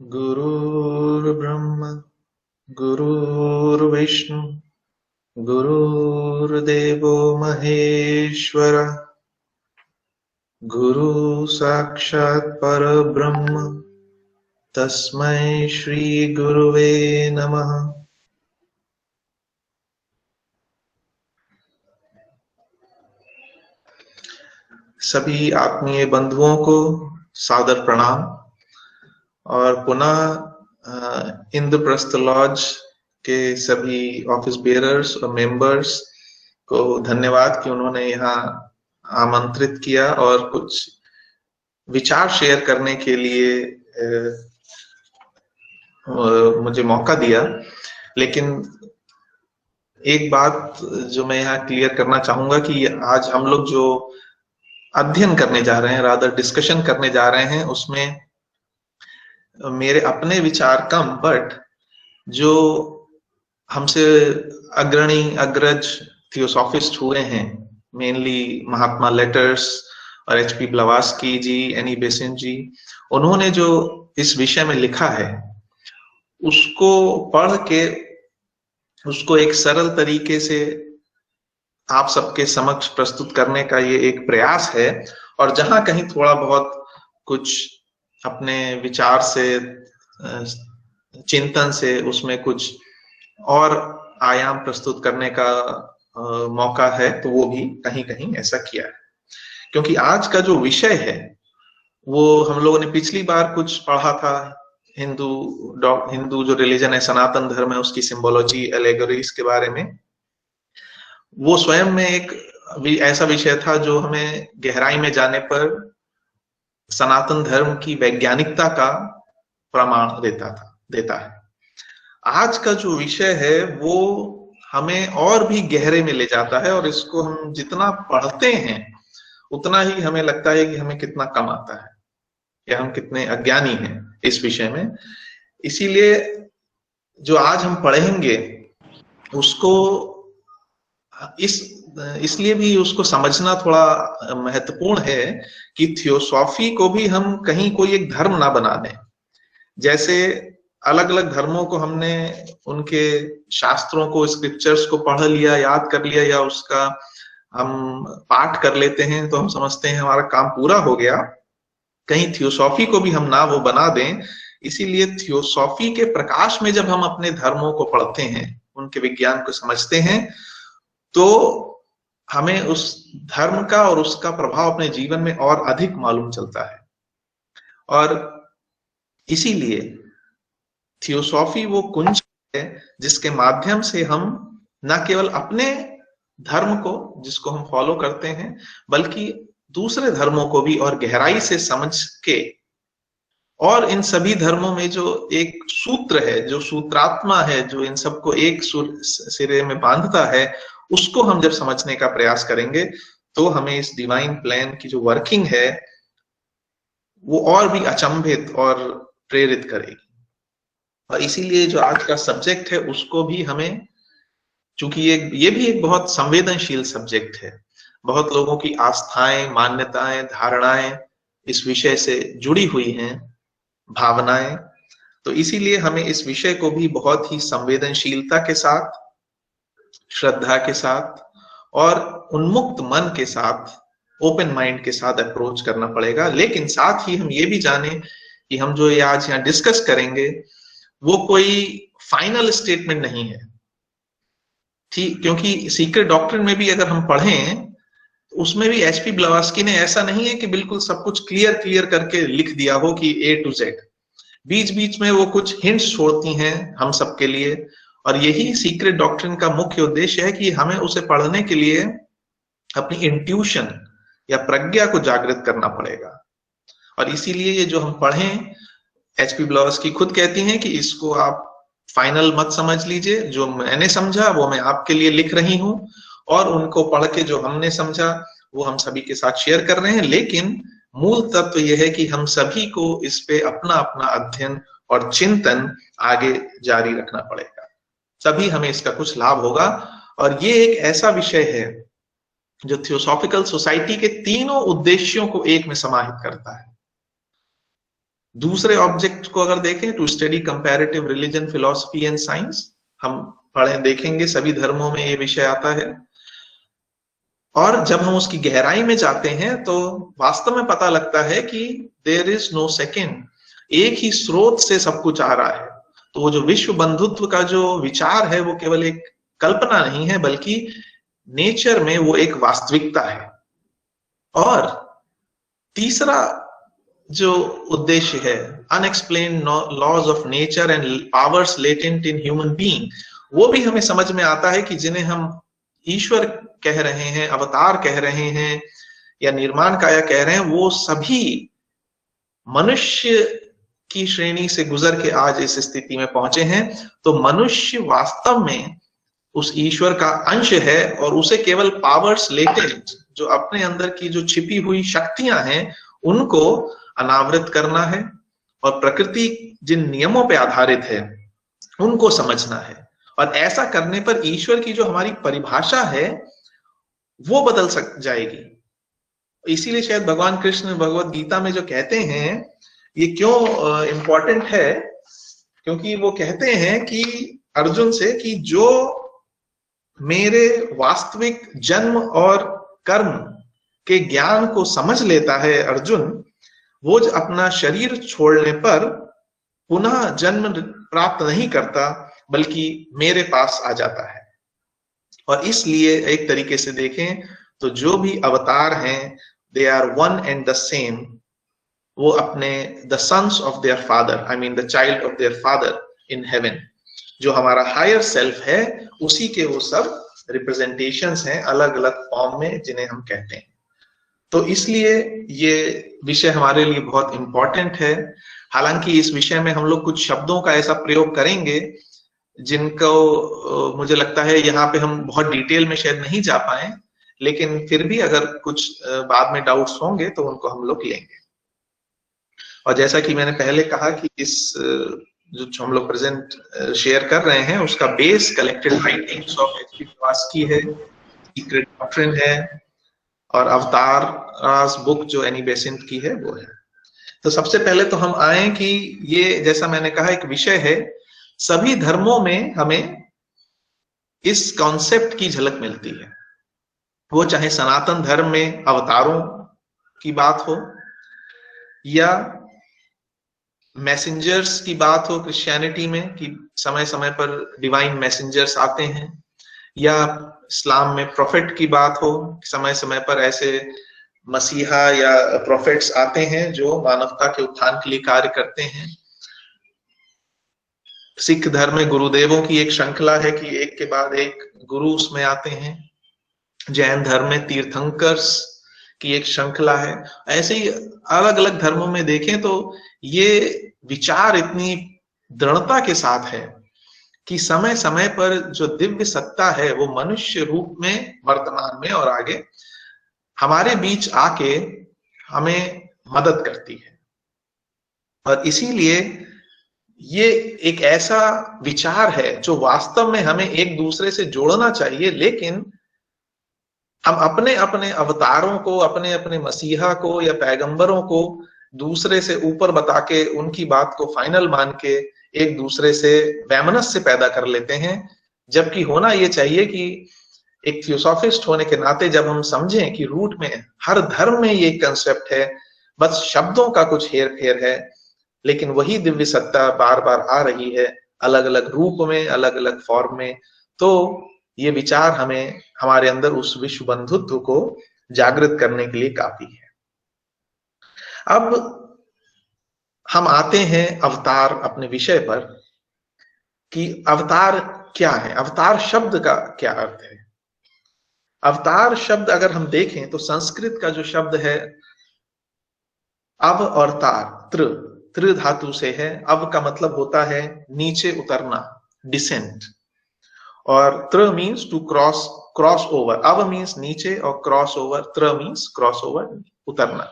गुरुर्ब्रह्मा गुरुर्विष्णु गुरुर्देवो महेश्वरः गुरु साक्षात् परब्रह्म तस्मै श्री गुरुवे नमः। सभी आत्मीय बंधुओं को सादर प्रणाम और पुनः इंद्रप्रस्थ लॉज के सभी ऑफिस बेयरर्स और मेंबर्स को धन्यवाद कि उन्होंने यहाँ आमंत्रित किया और कुछ विचार शेयर करने के लिए मुझे मौका दिया। लेकिन एक बात जो मैं यहाँ क्लियर करना चाहूंगा कि आज हम लोग जो अध्ययन करने जा रहे हैं, रादर डिस्कशन करने जा रहे हैं, उसमें मेरे अपने विचार कम, बट जो हमसे अग्रणी अग्रज थियोसॉफिस्ट हुए हैं, मेनली महात्मा लेटर्स और एचपी ब्लवास्की जी, एनी बेसेंट जी, उन्होंने जो इस विषय में लिखा है उसको पढ़ के उसको एक सरल तरीके से आप सबके समक्ष प्रस्तुत करने का ये एक प्रयास है। और जहां कहीं थोड़ा बहुत कुछ अपने विचार से, चिंतन से उसमें कुछ और आयाम प्रस्तुत करने का मौका है, तो वो भी कहीं कहीं ऐसा किया है। क्योंकि आज का जो विषय है वो हम लोगों ने पिछली बार कुछ पढ़ा था, हिंदू जो रिलीजन है, सनातन धर्म है, उसकी सिंबोलॉजी, एलेगोरीज के बारे में। वो स्वयं में एक ऐसा विषय था जो हमें गहराई में जाने पर सनातन धर्म की वैज्ञानिकता का प्रमाण देता है। आज का जो विषय है वो हमें और भी गहरे में ले जाता है, और इसको हम जितना पढ़ते हैं उतना ही हमें लगता है कि हमें कितना कम आता है या हम कितने अज्ञानी हैं इस विषय में। इसीलिए जो आज हम पढ़ेंगे उसको इसलिए भी उसको समझना थोड़ा महत्वपूर्ण है कि थियोसॉफी को भी हम कहीं कोई एक धर्म ना बना दें। जैसे अलग अलग धर्मों को हमने उनके शास्त्रों को, स्क्रिप्चर्स को पढ़ लिया, याद कर लिया, या उसका हम पाठ कर लेते हैं तो हम समझते हैं हमारा काम पूरा हो गया। कहीं थियोसॉफी को भी हम ना वो बना दें। इसीलिए थियोसॉफी के प्रकाश में जब हम अपने धर्मों को पढ़ते हैं, उनके विज्ञान को समझते हैं, तो हमें उस धर्म का और उसका प्रभाव अपने जीवन में और अधिक मालूम चलता है। और इसीलिए थियोसॉफी वो कुंज है जिसके माध्यम से हम न केवल अपने धर्म को, जिसको हम फॉलो करते हैं, बल्कि दूसरे धर्मों को भी और गहराई से समझ के, और इन सभी धर्मों में जो एक सूत्र है, जो सूत्रात्मा है, जो इन सबको एक सिरे में बांधता है, उसको हम जब समझने का प्रयास करेंगे तो हमें इस डिवाइन प्लान की जो वर्किंग है वो और भी अचंभित और प्रेरित करेगी। और इसीलिए जो आज का सब्जेक्ट है उसको भी हमें, चूंकि ये भी एक बहुत संवेदनशील सब्जेक्ट है, बहुत लोगों की आस्थाएं, मान्यताएं, धारणाएं इस विषय से जुड़ी हुई हैं, भावनाएं, तो इसीलिए हमें इस विषय को भी बहुत ही संवेदनशीलता के साथ, श्रद्धा के साथ और उन्मुक्त मन के साथ, ओपन माइंड के साथ अप्रोच करना पड़ेगा। लेकिन साथ ही हम ये भी जाने कि हम जो आज यहाँ डिस्कस करेंगे वो कोई फाइनल स्टेटमेंट नहीं है, ठीक? क्योंकि सीक्रेट डॉक्ट्रिन में भी अगर हम पढ़ें, उसमें भी एचपी ब्लवास्की ने ऐसा नहीं है कि बिल्कुल सब कुछ क्लियर करके लिख दिया हो कि ए टू जेड। बीच बीच में वो कुछ हिंट्स छोड़ती हैं हम सबके लिए, और यही सीक्रेट डॉक्ट्रिन का मुख्य उद्देश्य है कि हमें उसे पढ़ने के लिए अपनी इंट्यूशन या प्रज्ञा को जागृत करना पड़ेगा। और इसीलिए ये जो हम पढ़ें, एचपी ब्लवास्की खुद कहती हैं कि इसको आप फाइनल मत समझ लीजिए, जो मैंने समझा वो मैं आपके लिए लिख रही हूं, और उनको पढ़ के जो हमने समझा वो हम सभी के साथ शेयर कर रहे हैं। लेकिन मूल तत्व यह है कि हम सभी को इस पे अपना अपना अध्ययन और चिंतन आगे जारी रखना पड़ेगा, तभी हमें इसका कुछ लाभ होगा। और ये एक ऐसा विषय है जो थियोसॉफिकल सोसाइटी के तीनों उद्देश्यों को एक में समाहित करता है। दूसरे ऑब्जेक्ट को अगर देखें, to study comparative religion, philosophy and science, हम पढ़े देखेंगे सभी धर्मों में ये विषय आता है। और जब हम उसकी गहराई में जाते हैं तो वास्तव में पता लगता है कि देयर इज नो सेकेंड, एक ही स्रोत से सब कुछ आ रहा है। तो वो जो विश्व बंधुत्व का जो विचार है वो केवल एक कल्पना नहीं है, बल्कि नेचर में वो एक वास्तविकता है। और तीसरा जो उद्देश्य है, unexplained laws of nature and powers latent in human being, वो भी हमें समझ में आता है कि जिन्हें हम ईश्वर कह रहे हैं, अवतार कह रहे हैं या निर्माण काया कह रहे हैं, वो सभी मनुष्य की श्रेणी से गुजर के आज इस स्थिति में पहुंचे हैं। तो मनुष्य वास्तव में उस ईश्वर का अंश है और उसे केवल पावर्स लेटेंट, जो अपने अंदर की जो छिपी हुई शक्तियां हैं, उनको अनावृत करना है और प्रकृति जिन नियमों पे आधारित है उनको समझना है। और ऐसा करने पर ईश्वर की जो हमारी परिभाषा है वो बदल जाएगी। इसीलिए शायद भगवान कृष्ण भगवत गीता में जो कहते हैं, ये क्यों इंपॉर्टेंट है, क्योंकि वो कहते हैं कि अर्जुन से कि जो मेरे वास्तविक जन्म और कर्म के ज्ञान को समझ लेता है अर्जुन, वो अपना शरीर छोड़ने पर पुनः जन्म प्राप्त नहीं करता, बल्कि मेरे पास आ जाता है। और इसलिए एक तरीके से देखें तो जो भी अवतार हैं, they are one and the same. वो अपने the sons of their father, I mean the child of their father in heaven, जो हमारा हायर सेल्फ है, उसी के वो सब रिप्रेजेंटेशंस हैं अलग अलग फॉर्म में, जिन्हें हम कहते हैं। तो इसलिए ये विषय हमारे लिए बहुत इंपॉर्टेंट है। हालांकि इस विषय में हम लोग कुछ शब्दों का ऐसा प्रयोग करेंगे जिनको मुझे लगता है यहाँ पे हम बहुत डिटेल में शायद नहीं जा पाए, लेकिन फिर भी अगर कुछ बाद में डाउट्स होंगे तो उनको हम लोग लेंगे। और जैसा कि मैंने पहले कहा कि इस जो हम लोग प्रेजेंट शेयर कर रहे हैं, उसका base collected writings of HP. ब्लवात्स्की है, सीक्रेट डॉक्ट्रिन है, और अवतार बुक जो एनी बेसेंट की है वो है। तो सबसे पहले तो हम आए कि ये, जैसा मैंने कहा, एक विषय है। सभी धर्मों में हमें इस कॉन्सेप्ट की झलक मिलती है, वो चाहे सनातन धर्म में अवतारों की बात हो, या मैसेंजर्स की बात हो क्रिश्चियनिटी में कि समय समय पर डिवाइन मैसेंजर्स आते हैं, या इस्लाम में प्रोफेट की बात हो, समय समय पर ऐसे मसीहा या प्रोफेट्स आते हैं जो मानवता के उत्थान के लिए कार्य करते हैं। सिख धर्म में गुरुदेवों की एक श्रृंखला है कि एक के बाद एक गुरु उसमें आते हैं। जैन धर्म में तीर्थंकर्स की एक श्रृंखला है। ऐसे ही अलग अलग धर्मों में देखें तो ये विचार इतनी दृढ़ता के साथ है कि समय समय पर जो दिव्य सत्ता है वो मनुष्य रूप में वर्तमान में और आगे हमारे बीच आके हमें मदद करती है। और इसीलिए ये एक ऐसा विचार है जो वास्तव में हमें एक दूसरे से जोड़ना चाहिए, लेकिन हम अपने अपने अवतारों को, अपने अपने मसीहा को या पैगंबरों को दूसरे से ऊपर बता के उनकी बात को फाइनल मान के एक दूसरे से वैमनस्य पैदा कर लेते हैं। जबकि होना ये चाहिए कि एक थियोसॉफिस्ट होने के नाते जब हम समझें कि रूट में हर धर्म में ये कंसेप्ट है, बस शब्दों का कुछ हेर फेर है, लेकिन वही दिव्य सत्ता बार बार आ रही है अलग अलग रूप में, अलग अलग फॉर्म में। तो ये विचार हमें हमारे अंदर उस विश्व बंधुत्व को जागृत करने के लिए काफी है। अब हम आते हैं अवतार अपने विषय पर कि अवतार क्या है, अवतार शब्द का क्या अर्थ है। अवतार शब्द अगर हम देखें तो संस्कृत का जो शब्द है अव और तार, त्र धातु से है। अव का मतलब होता है नीचे उतरना, डिसेंट, और त्र मीन्स टू क्रॉस ओवर। अव मीन्स नीचे और क्रॉस ओवर, त्र मीन्स क्रॉस ओवर, उतरना।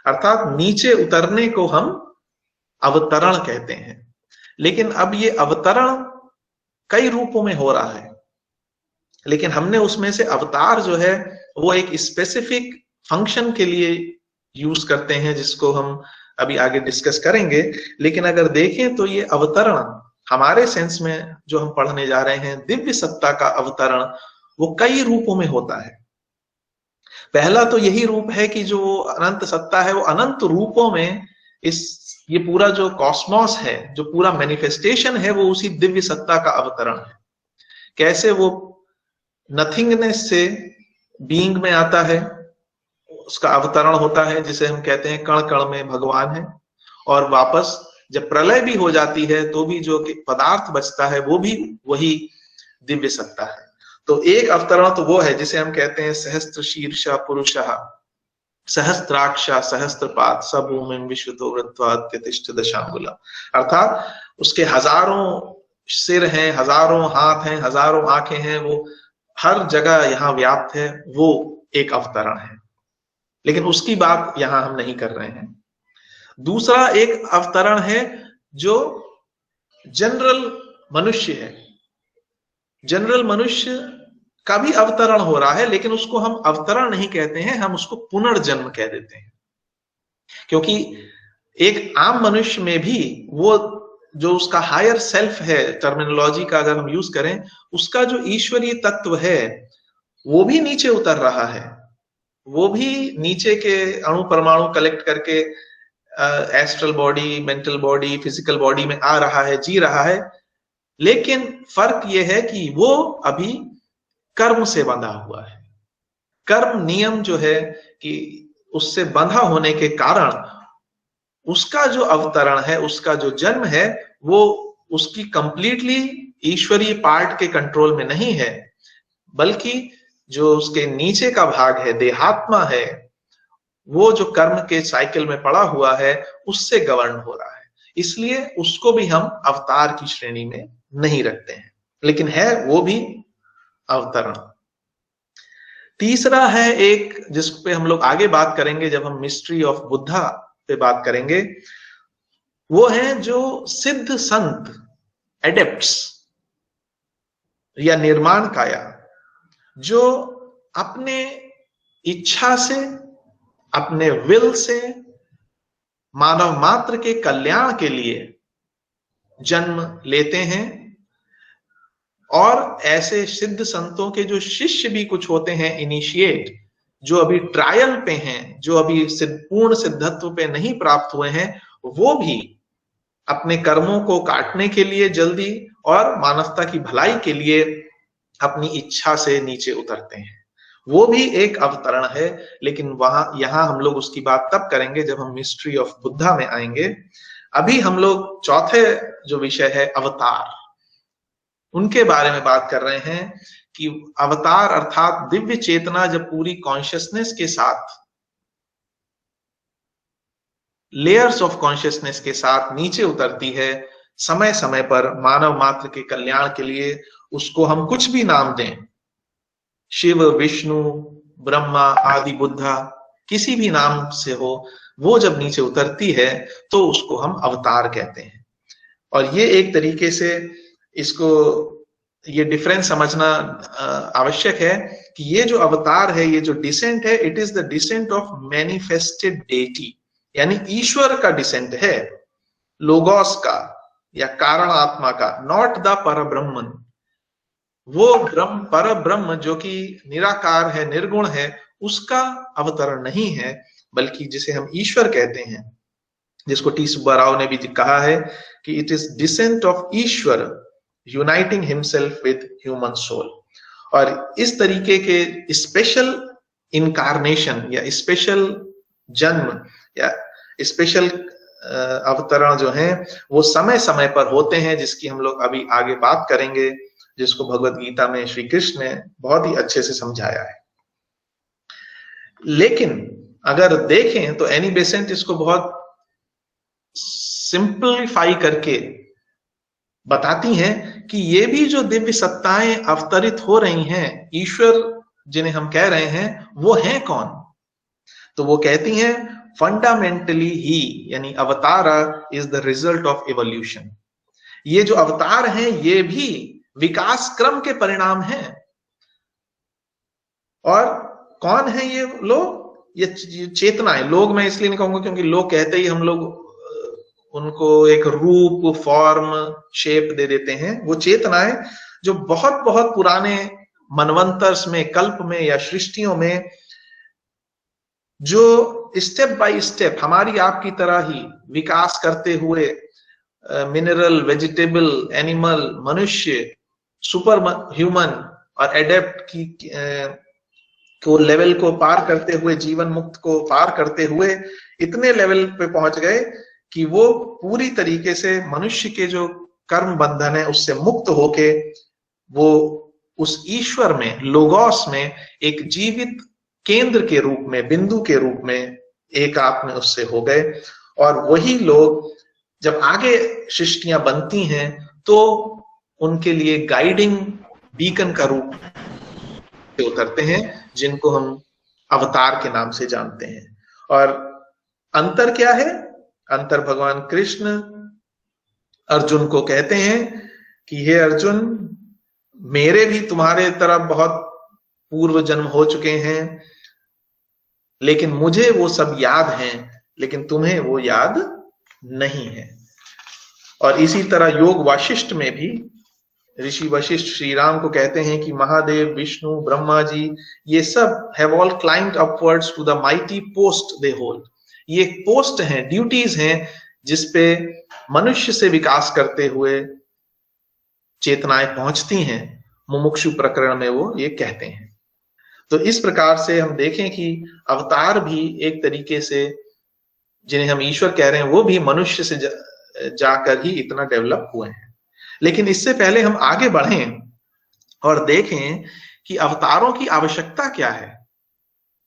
अर्थात नीचे उतरने को हम अवतरण कहते हैं। लेकिन अब ये अवतरण कई रूपों में हो रहा है, लेकिन हमने उसमें से अवतार जो है वो एक स्पेसिफिक फंक्शन के लिए यूज करते हैं, जिसको हम अभी आगे डिस्कस करेंगे। लेकिन अगर देखें तो ये अवतरण हमारे सेंस में जो हम पढ़ने जा रहे हैं, दिव्य सत्ता का अवतरण वो कई रूपों में होता है। पहला तो यही रूप है कि जो अनंत सत्ता है वो अनंत रूपों में ये पूरा जो कॉस्मोस है, जो पूरा मैनिफेस्टेशन है, वो उसी दिव्य सत्ता का अवतरण है। कैसे वो नथिंगनेस से बीइंग में आता है, उसका अवतरण होता है, जिसे हम कहते हैं कण कण में भगवान है, और वापस जब प्रलय भी हो जाती है तो भी जो पदार्थ बचता है वो भी वही दिव्य सत्ता है। तो एक अवतरण तो वो है जिसे हम कहते हैं सहस्त्र शीर्षा पुरुषः सहस्त्राक्षा सहस्त्रपाद सबूमिं विश्वतो वृत्वा अत्यतिष्ठ दशांगुला, अर्थात उसके हजारों सिर हैं, हजारों हाथ हैं, हजारों आंखें हैं, वो हर जगह यहाँ व्याप्त है, वो एक अवतरण है। लेकिन उसकी बात यहां हम नहीं कर रहे हैं। दूसरा एक अवतरण है जो जनरल मनुष्य है। जनरल मनुष्य का भी अवतरण हो रहा है, लेकिन उसको हम अवतरण नहीं कहते हैं, हम उसको पुनर्जन्म कह देते हैं। क्योंकि एक आम मनुष्य में भी वो जो उसका हायर सेल्फ है, टर्मिनोलॉजी का अगर हम यूज करें, उसका जो ईश्वरीय तत्व है वो भी नीचे उतर रहा है, वो भी नीचे के अणु परमाणु कलेक्ट करके astral body, mental body, physical body में आ रहा है, जी रहा है। लेकिन फर्क यह है कि वो अभी कर्म से बंधा हुआ है। कर्म नियम जो है कि उससे बंधा होने के कारण उसका जो अवतरण है, उसका जो जन्म है, वो उसकी कंप्लीटली ईश्वरीय पार्ट के कंट्रोल में नहीं है, बल्कि जो उसके नीचे का भाग है, देहात्मा है, वो जो कर्म के साइकिल में पड़ा हुआ है उससे गवर्न हो रहा है। इसलिए उसको भी हम अवतार की श्रेणी में नहीं रखते हैं, लेकिन है वो भी अवतरण। तीसरा है एक जिस पे हम लोग आगे बात करेंगे जब हम मिस्ट्री ऑफ बुद्धा पे बात करेंगे, वो है जो सिद्ध संत, एडेप्ट्स या निर्माण काया, जो अपने इच्छा से, अपने विल से मानव मात्र के कल्याण के लिए जन्म लेते हैं। और ऐसे सिद्ध संतों के जो शिष्य भी कुछ होते हैं, इनिशिएट, जो अभी ट्रायल पे हैं, जो अभी पूर्ण सिद्धत्व पे नहीं प्राप्त हुए हैं, वो भी अपने कर्मों को काटने के लिए जल्दी और मानवता की भलाई के लिए अपनी इच्छा से नीचे उतरते हैं। वो भी एक अवतरण है, लेकिन यहां हम लोग उसकी बात तब करेंगे जब हम मिस्ट्री ऑफ बुद्धा में आएंगे। अभी हम लोग चौथे जो विषय है अवतार, उनके बारे में बात कर रहे हैं कि अवतार अर्थात दिव्य चेतना जब पूरी कॉन्शियसनेस के साथ, लेयर्स ऑफ कॉन्शियसनेस के साथ नीचे उतरती है, समय समय पर मानव मात्र के कल्याण के लिए, उसको हम कुछ भी नाम दें, शिव, विष्णु, ब्रह्मा, आदि बुद्धा, किसी भी नाम से हो, वो जब नीचे उतरती है तो उसको हम अवतार कहते हैं। और ये एक तरीके से इसको ये डिफरेंस समझना आवश्यक है कि ये जो अवतार है, ये जो डिसेंट है, it is the descent of manifested deity, यानी ईश्वर का डिसेंट है, लोगोस का या कारण आत्मा का, नॉट द परब्रह्मन। वो ब्रह्म, पर ब्रह्म जो कि निराकार है, निर्गुण है, उसका अवतरण नहीं है, बल्कि जिसे हम ईश्वर कहते हैं, जिसको टी सुब्बा राव ने भी कहा है कि it is descent of Ishwar uniting himself with human soul. और इस तरीके के स्पेशल इनकारनेशन या स्पेशल जन्म या स्पेशल अवतरण जो हैं वो समय समय पर होते हैं, जिसकी हम लोग अभी आगे बात करेंगे, जिसको भगवत गीता में श्री कृष्ण ने बहुत ही अच्छे से समझाया है। लेकिन अगर देखें तो एनी बेसेंट इसको बहुत सिंपलीफाई करके बताती हैं कि ये भी जो दिव्य सत्ताएं अवतरित हो रही हैं, ईश्वर जिन्हें हम कह रहे हैं, वो हैं कौन? तो वो कहती हैं फंडामेंटली ही, यानी अवतार is the result of evolution. ये जो अवतार हैं ये भी विकास क्रम के परिणाम हैं। और कौन है ये लोग? ये चेतनाएं, लोग मैं इसलिए नहीं कहूंगा क्योंकि लोग कहते ही हम लोग उनको एक रूप, फॉर्म, शेप दे देते हैं। वो चेतनाएं जो बहुत बहुत पुराने मनवंतर्स में, कल्प में या सृष्टियों में, जो स्टेप बाय स्टेप हमारी आपकी तरह ही विकास करते हुए मिनरल, वेजिटेबल, एनिमल, मनुष्य, सुपर ह्यूमन और एडेप्ट की को लेवल को पार करते हुए, जीवन मुक्त को पार करते हुए इतने लेवल पे पहुंच गए कि वो पूरी तरीके से मनुष्य के जो कर्म बंधन है उससे मुक्त होके वो उस ईश्वर में, लोगोस में एक जीवित केंद्र के रूप में, बिंदु के रूप में एक आप में उससे हो गए। और वही लोग जब आगे सृष्टियां बनती हैं तो उनके लिए गाइडिंग बीकन का रूप उतरते हैं, जिनको हम अवतार के नाम से जानते हैं। और अंतर क्या है? अंतर भगवान कृष्ण अर्जुन को कहते हैं कि हे अर्जुन, मेरे भी तुम्हारे तरफ बहुत पूर्व जन्म हो चुके हैं, लेकिन मुझे वो सब याद हैं, लेकिन तुम्हें वो याद नहीं है। और इसी तरह योग वाशिष्ठ में भी ऋषि वशिष्ठ श्री राम को कहते हैं कि महादेव, विष्णु, ब्रह्मा जी, ये सब have all climbed upwards to the mighty post they hold. ये पोस्ट हैं, ड्यूटीज हैं, जिसपे मनुष्य से विकास करते हुए चेतनाएं पहुंचती हैं। मुमुक्षु प्रकरण में वो ये कहते हैं। तो इस प्रकार से हम देखें कि अवतार भी एक तरीके से, जिन्हें हम ईश्वर कह रहे हैं, वो भी मनुष्य से जाकर ही इतना डेवलप हुए हैं। लेकिन इससे पहले हम आगे बढ़ें और देखें कि अवतारों की आवश्यकता क्या है,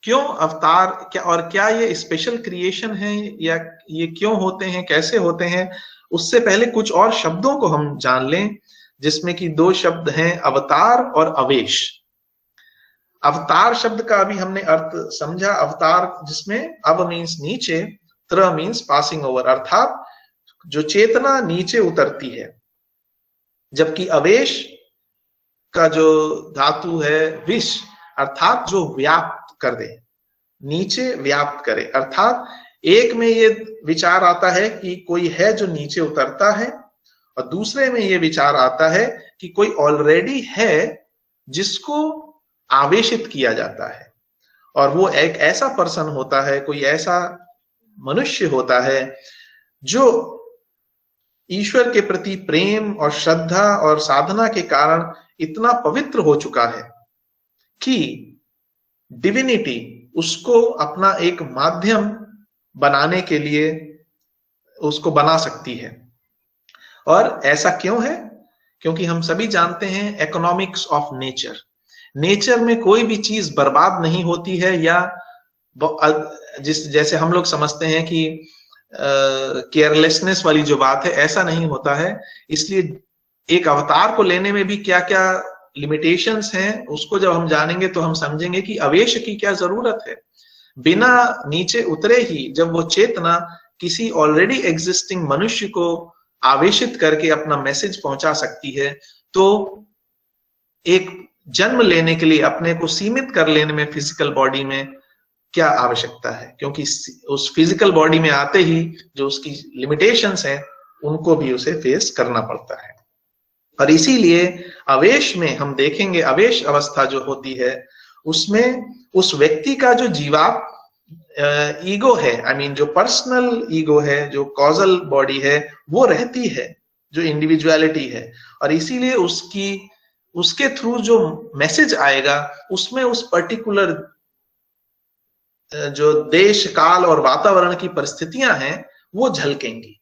क्यों अवतार, क्या और क्या ये स्पेशल क्रिएशन है, या ये क्यों होते हैं, कैसे होते हैं। उससे पहले कुछ और शब्दों को हम जान लें, जिसमें कि दो शब्द हैं, अवतार और अवेश। अवतार शब्द का अभी हमने अर्थ समझा। अवतार जिसमें अव मीन्स नीचे, त्र मीन्स पासिंग ओवर, अर्थात जो चेतना नीचे उतरती है, जबकि अवेश का जो धातु है विश, अर्थात जो व्याप्त कर दे, नीचे व्याप्त करे। अर्थात एक में ये विचार आता है कि कोई है जो नीचे उतरता है, और दूसरे में ये विचार आता है कि कोई ऑलरेडी है जिसको आवेशित किया जाता है। और वो एक ऐसा पर्सन होता है, कोई ऐसा मनुष्य होता है जो ईश्वर के प्रति प्रेम और श्रद्धा और साधना के कारण इतना पवित्र हो चुका है कि डिविनिटी उसको अपना एक माध्यम बनाने के लिए उसको बना सकती है। और ऐसा क्यों है? क्योंकि हम सभी जानते हैं इकोनॉमिक्स ऑफ नेचर। नेचर में कोई भी चीज बर्बाद नहीं होती है, या जैसे हम लोग समझते हैं कि केयरलेसनेस वाली जो बात है, ऐसा नहीं होता है। इसलिए एक अवतार को लेने में भी क्या क्या लिमिटेशंस हैं, उसको जब हम जानेंगे तो हम समझेंगे कि अवेश की क्या जरूरत है। बिना नीचे उतरे ही जब वो चेतना किसी ऑलरेडी एग्जिस्टिंग मनुष्य को आवेशित करके अपना मैसेज पहुंचा सकती है, तो एक जन्म लेने के लिए अपने को सीमित कर लेने में फिजिकल बॉडी में क्या आवश्यकता है? क्योंकि उस फिजिकल बॉडी में आते ही जो उसकी लिमिटेशंस हैं उनको भी उसे फेस करना पड़ता है। और इसीलिए अवेश में हम देखेंगे, अवेश अवस्था जो होती है उसमें उस व्यक्ति का जो जीवात्म ईगो है, आई मीन जो पर्सनल ईगो है, जो कॉजल बॉडी है, वो रहती है, जो इंडिविजुअलिटी है। और इसीलिए उसके थ्रू जो मैसेज आएगा उसमें उस पर्टिकुलर जो देश, काल और वातावरण की परिस्थितियां हैं वो झलकेंगी।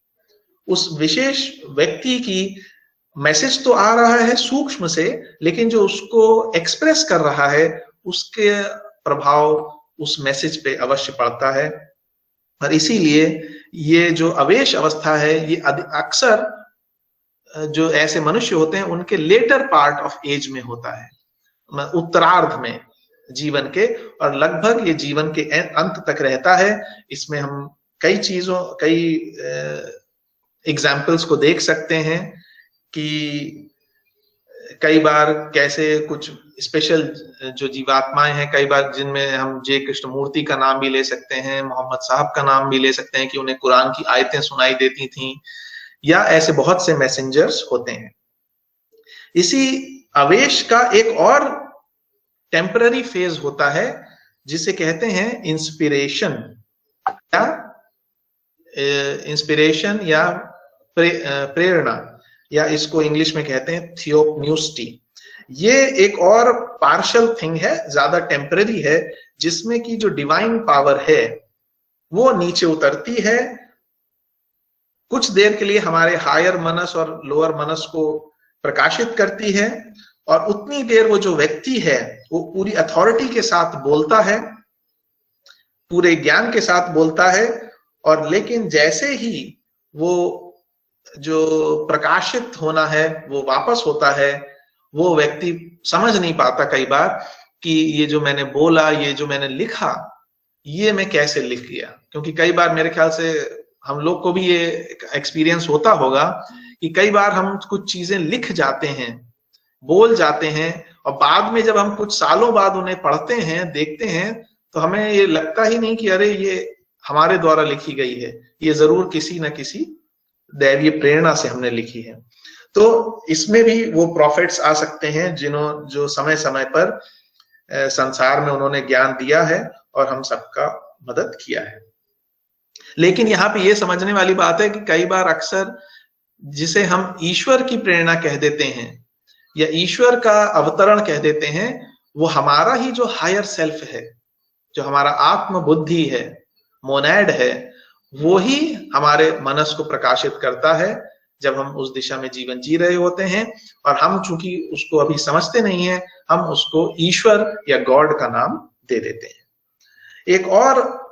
उस विशेष व्यक्ति की मैसेज तो आ रहा है सूक्ष्म से, लेकिन जो उसको एक्सप्रेस कर रहा है उसके प्रभाव उस मैसेज पे अवश्य पड़ता है। और इसीलिए ये जो अवेश अवस्था है ये अक्सर जो ऐसे मनुष्य होते हैं उनके लेटर पार्ट ऑफ एज में होता है, उत्तरार्ध में जीवन के, और लगभग ये जीवन के अंत तक रहता है। इसमें हम कई एग्जाम्पल्स को देख सकते हैं कि कई बार कैसे कुछ स्पेशल जो जीवात्माएं हैं, कई बार जिनमें हम जय कृष्ण मूर्ति का नाम भी ले सकते हैं, मोहम्मद साहब का नाम भी ले सकते हैं कि उन्हें कुरान की आयतें सुनाई देती थीं, या ऐसे बहुत से मैसेंजर्स होते हैं। इसी आवेश का एक और टेम्पररी फेज होता है जिसे कहते हैं इंस्पिरेशन या प्रेरणा, या इसको इंग्लिश में कहते हैं थियोप्न्यूस्टी। ये एक और पार्शियल थिंग है, ज्यादा टेम्पररी है, जिसमें कि जो डिवाइन पावर है वो नीचे उतरती है, कुछ देर के लिए हमारे हायर मनस और लोअर मनस को प्रकाशित करती है, और उतनी देर वो जो व्यक्ति है वो पूरी अथॉरिटी के साथ बोलता है, पूरे ज्ञान के साथ बोलता है, और लेकिन जैसे ही वो जो प्रकाशित होना है वो वापस होता है, वो व्यक्ति समझ नहीं पाता कई बार कि ये जो मैंने बोला, ये जो मैंने लिखा, ये मैं कैसे लिख लिया। क्योंकि कई बार मेरे ख्याल से हम लोग को भी ये एक्सपीरियंस होता होगा कि कई बार हम कुछ चीजें लिख जाते हैं, बोल जाते हैं, और बाद में जब हम कुछ सालों बाद उन्हें पढ़ते हैं, देखते हैं, तो हमें ये लगता ही नहीं कि अरे ये हमारे द्वारा लिखी गई है, ये जरूर किसी न किसी दैवीय प्रेरणा से हमने लिखी है। तो इसमें भी वो प्रॉफिट्स आ सकते हैं जो समय समय पर संसार में उन्होंने ज्ञान दिया है और हम सबका मदद किया है। लेकिन यहाँ पे ये समझने वाली बात है कि कई बार अक्सर जिसे हम ईश्वर की प्रेरणा कह देते हैं या ईश्वर का अवतरण कह देते हैं, वो हमारा ही जो हायर सेल्फ है, जो हमारा आत्म बुद्धि है, मोनैड है, वो ही हमारे मनस को प्रकाशित करता है जब हम उस दिशा में जीवन जी रहे होते हैं। और हम चूंकि उसको अभी समझते नहीं है, हम उसको ईश्वर या गॉड का नाम दे देते हैं। एक और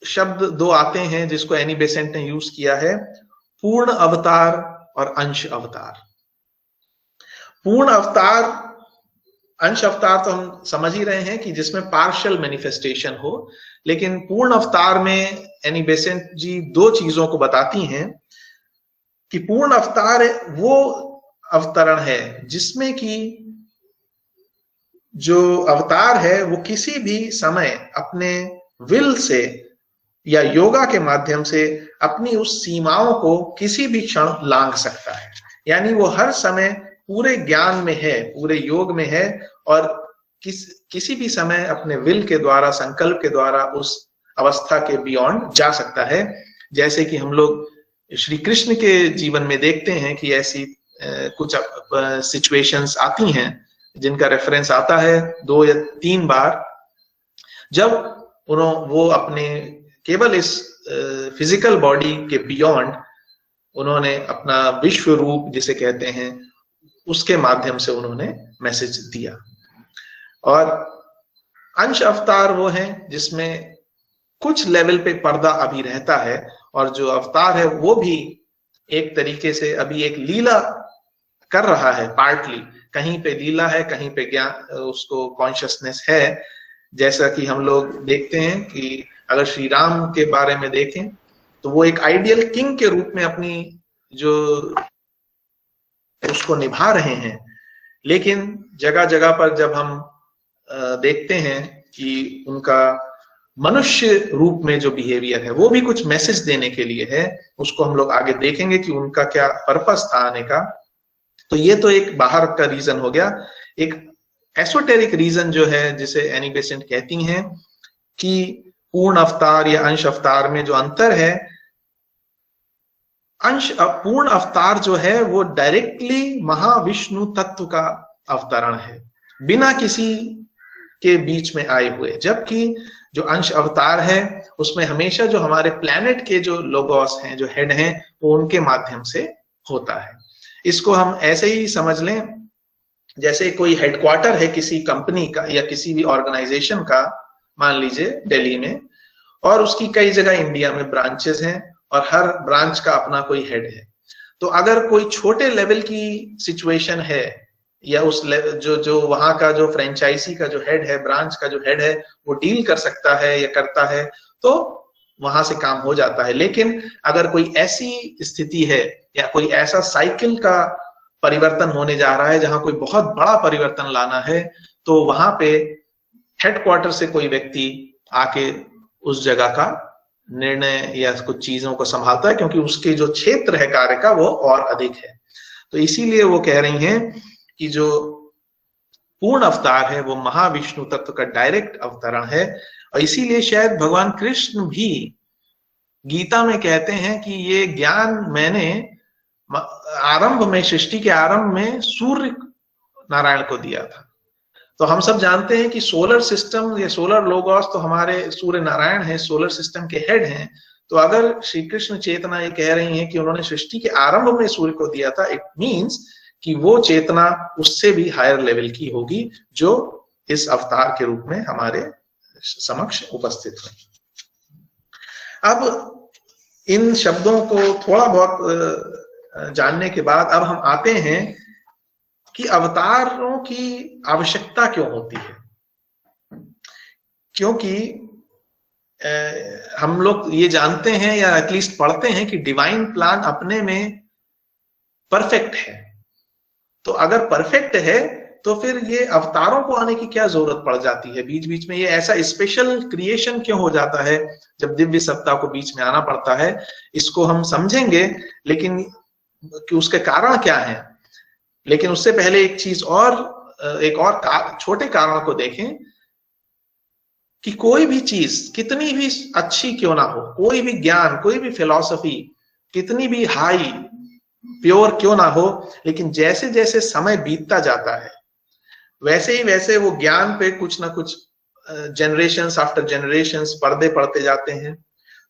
शब्द दो आते हैं जिसको एनी बेसेंट ने यूज किया है, पूर्ण अवतार और अंश अवतार। पूर्ण अवतार, अंश अवतार तो हम समझ ही रहे हैं कि जिसमें पार्शियल मैनिफेस्टेशन हो, लेकिन पूर्ण अवतार में एनी बेसेंट जी दो चीजों को बताती हैं कि पूर्ण अवतार वो अवतरण है जिसमें कि जो अवतार है वो किसी भी समय अपने विल से या योगा के माध्यम से अपनी उस सीमाओं को किसी भी क्षण लांघ सकता है। यानी वो हर समय पूरे ज्ञान में है, पूरे योग में है, और किसी भी समय अपने विल के द्वारा, संकल्प के द्वारा उस अवस्था के बियॉन्ड जा सकता है। जैसे कि हम लोग श्री कृष्ण के जीवन में देखते हैं कि ऐसी कुछ सिचुएशंस आती हैं जिनका रेफरेंस आता है 2 या 3 बार, जब वो अपने केवल इस फिजिकल बॉडी के बियॉन्ड उन्होंने अपना विश्व रूप जिसे कहते हैं उसके माध्यम से उन्होंने मैसेज दिया। और अंश अवतार वो हैं जिसमें कुछ लेवल पे पर्दा अभी रहता है, और जो अवतार है वो भी एक तरीके से अभी एक लीला कर रहा है, पार्टली कहीं पे लीला है, कहीं पे ज्ञान, उसको कॉन्शियसनेस है। जैसा कि हम लोग देखते हैं कि अगर श्री राम के बारे में देखें तो वो एक आइडियल किंग के रूप में अपनी जो उसको निभा रहे हैं, लेकिन जगह जगह पर जब हम देखते हैं कि उनका मनुष्य रूप में जो बिहेवियर है वो भी कुछ मैसेज देने के लिए है, उसको हम लोग आगे देखेंगे कि उनका क्या पर्पस था आने का। तो ये तो एक बाहर का रीजन हो गया। एक एसोटेरिक रीजन जो है जिसे एनी बेसेंट कहती हैं कि पूर्ण अवतार या अंश अवतार में जो अंतर है, पूर्ण अवतार जो है वो डायरेक्टली महाविष्णु तत्व का अवतरण है, बिना किसी के बीच में आए हुए। जबकि जो अंश अवतार है उसमें हमेशा जो हमारे प्लैनेट के जो लोगोस हैं, जो हेड हैं, वो उनके माध्यम से होता है। इसको हम ऐसे ही समझ लें जैसे कोई हेडक्वार्टर है किसी कंपनी का या किसी भी ऑर्गेनाइजेशन का, मान लीजिए दिल्ली में, और उसकी कई जगह इंडिया में ब्रांचेस हैं और हर ब्रांच का अपना कोई हेड है। तो अगर कोई छोटे लेवल की सिचुएशन है या उस जो वहां का जो फ्रेंचाइजी का जो हेड है, ब्रांच का जो हेड है, वो डील कर सकता है या करता है, तो वहां से काम हो जाता है। लेकिन अगर कोई ऐसी स्थिति है या कोई ऐसा साइकिल का परिवर्तन होने जा रहा है, जहां कोई बहुत बड़ा परिवर्तन लाना है, तो वहां पे हेडक्वार्टर से कोई व्यक्ति आके उस जगह का निर्णय या कुछ चीजों को संभालता है, क्योंकि उसके जो क्षेत्र है कार्य का वो और अधिक है। तो इसीलिए वो कह रही हैं कि जो पूर्ण अवतार है वो महाविष्णु तत्व का डायरेक्ट अवतरण है। और इसीलिए शायद भगवान कृष्ण भी गीता में कहते हैं कि ये ज्ञान मैंने आरंभ में, सृष्टि के आरंभ में सूर्य नारायण को दिया था। तो हम सब जानते हैं कि सोलर सिस्टम या सोलर लोगोस तो हमारे सूर्य नारायण है, सोलर सिस्टम के हेड हैं। तो अगर श्री कृष्ण चेतना ये कह रही है कि उन्होंने सृष्टि के आरंभ में सूर्य को दिया था, इट मीन्स कि वो चेतना उससे भी हायर लेवल की होगी, जो इस अवतार के रूप में हमारे समक्ष उपस्थित है। अब इन शब्दों को थोड़ा बहुत जानने के बाद अब हम आते हैं कि अवतारों की आवश्यकता क्यों होती है। क्योंकि हम लोग ये जानते हैं या एटलीस्ट पढ़ते हैं कि डिवाइन प्लान अपने में परफेक्ट है। तो अगर परफेक्ट है तो फिर ये अवतारों को आने की क्या जरूरत पड़ जाती है बीच बीच में? ये ऐसा स्पेशल क्रिएशन क्यों हो जाता है जब दिव्य सत्ता को बीच में आना पड़ता है? इसको हम समझेंगे, लेकिन कि उसके कारण क्या है। लेकिन उससे पहले एक चीज और, एक और छोटे कारण को देखें कि कोई भी चीज कितनी भी अच्छी क्यों ना हो, कोई भी ज्ञान, कोई भी फिलॉसफी कितनी भी हाई प्योर क्यों ना हो, लेकिन जैसे जैसे समय बीतता जाता है वैसे ही वैसे वो ज्ञान पे कुछ ना कुछ जनरेशंस आफ्टर जनरेशंस पर्दे पड़ते जाते हैं।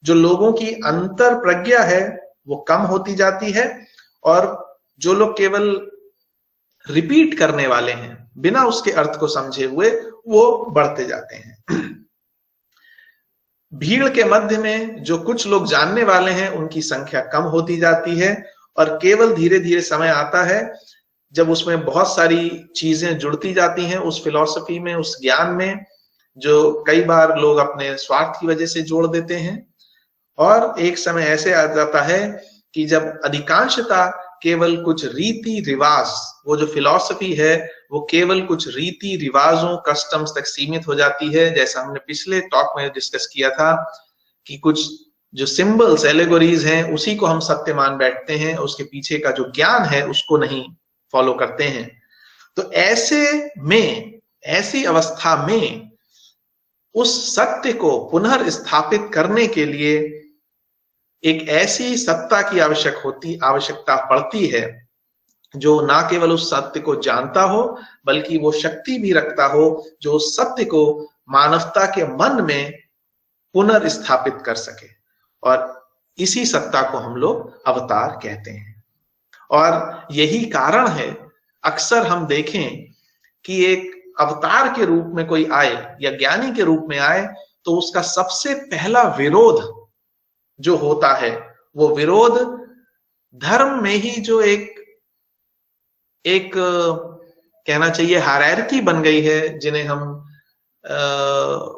जो लोगों की अंतर प्रज्ञा है वो कम होती जाती है, और जो लोग केवल रिपीट करने वाले हैं बिना उसके अर्थ को समझे हुए, वो बढ़ते जाते हैं। भीड़ के मध्य में जो कुछ लोग जानने वाले हैं उनकी संख्या कम होती जाती है, और केवल धीरे धीरे समय आता है जब उसमें बहुत सारी चीजें जुड़ती जाती हैं उस फिलॉसफी में, उस ज्ञान में, जो कई बार लोग अपने स्वार्थ की वजह से जोड़ देते हैं। और एक समय ऐसे आ जाता है कि जब अधिकांशता केवल कुछ रीति रिवाज, वो जो फिलॉसफी है वो केवल कुछ रीति रिवाजों, कस्टम्स तक सीमित हो जाती है। जैसा हमने पिछले टॉक में डिस्कस किया था कि कुछ जो सिंबल्स, एलेगोरीज हैं उसी को हम सत्य मान बैठते हैं, उसके पीछे का जो ज्ञान है उसको नहीं फॉलो करते हैं। तो ऐसे में, ऐसी अवस्था में उस सत्य को पुनर्स्थापित करने के लिए एक ऐसी सत्ता की आवश्यकता पड़ती है जो ना केवल उस सत्य को जानता हो बल्कि वो शक्ति भी रखता हो जो उस सत्य को मानवता के मन में पुनर्स्थापित कर सके। और इसी सत्ता को हम लोग अवतार कहते हैं। और यही कारण है अक्सर हम देखें कि एक अवतार के रूप में कोई आए या ज्ञानी के रूप में आए तो उसका सबसे पहला विरोध जो होता है वो विरोध धर्म में ही जो एक कहना चाहिए हायरार्की बन गई है, जिन्हें हम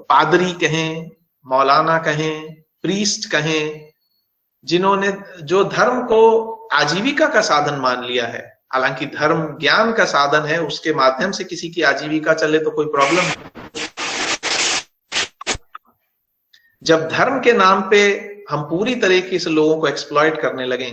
पादरी कहें, मौलाना कहें, प्रीस्ट कहें, जिन्होंने जो धर्म को आजीविका का साधन मान लिया है। हालांकि धर्म ज्ञान का साधन है, उसके माध्यम से किसी की आजीविका चले तो कोई प्रॉब्लम नहीं। जब धर्म के नाम पे हम पूरी तरीके से लोगों को एक्सप्लॉइट करने लगे,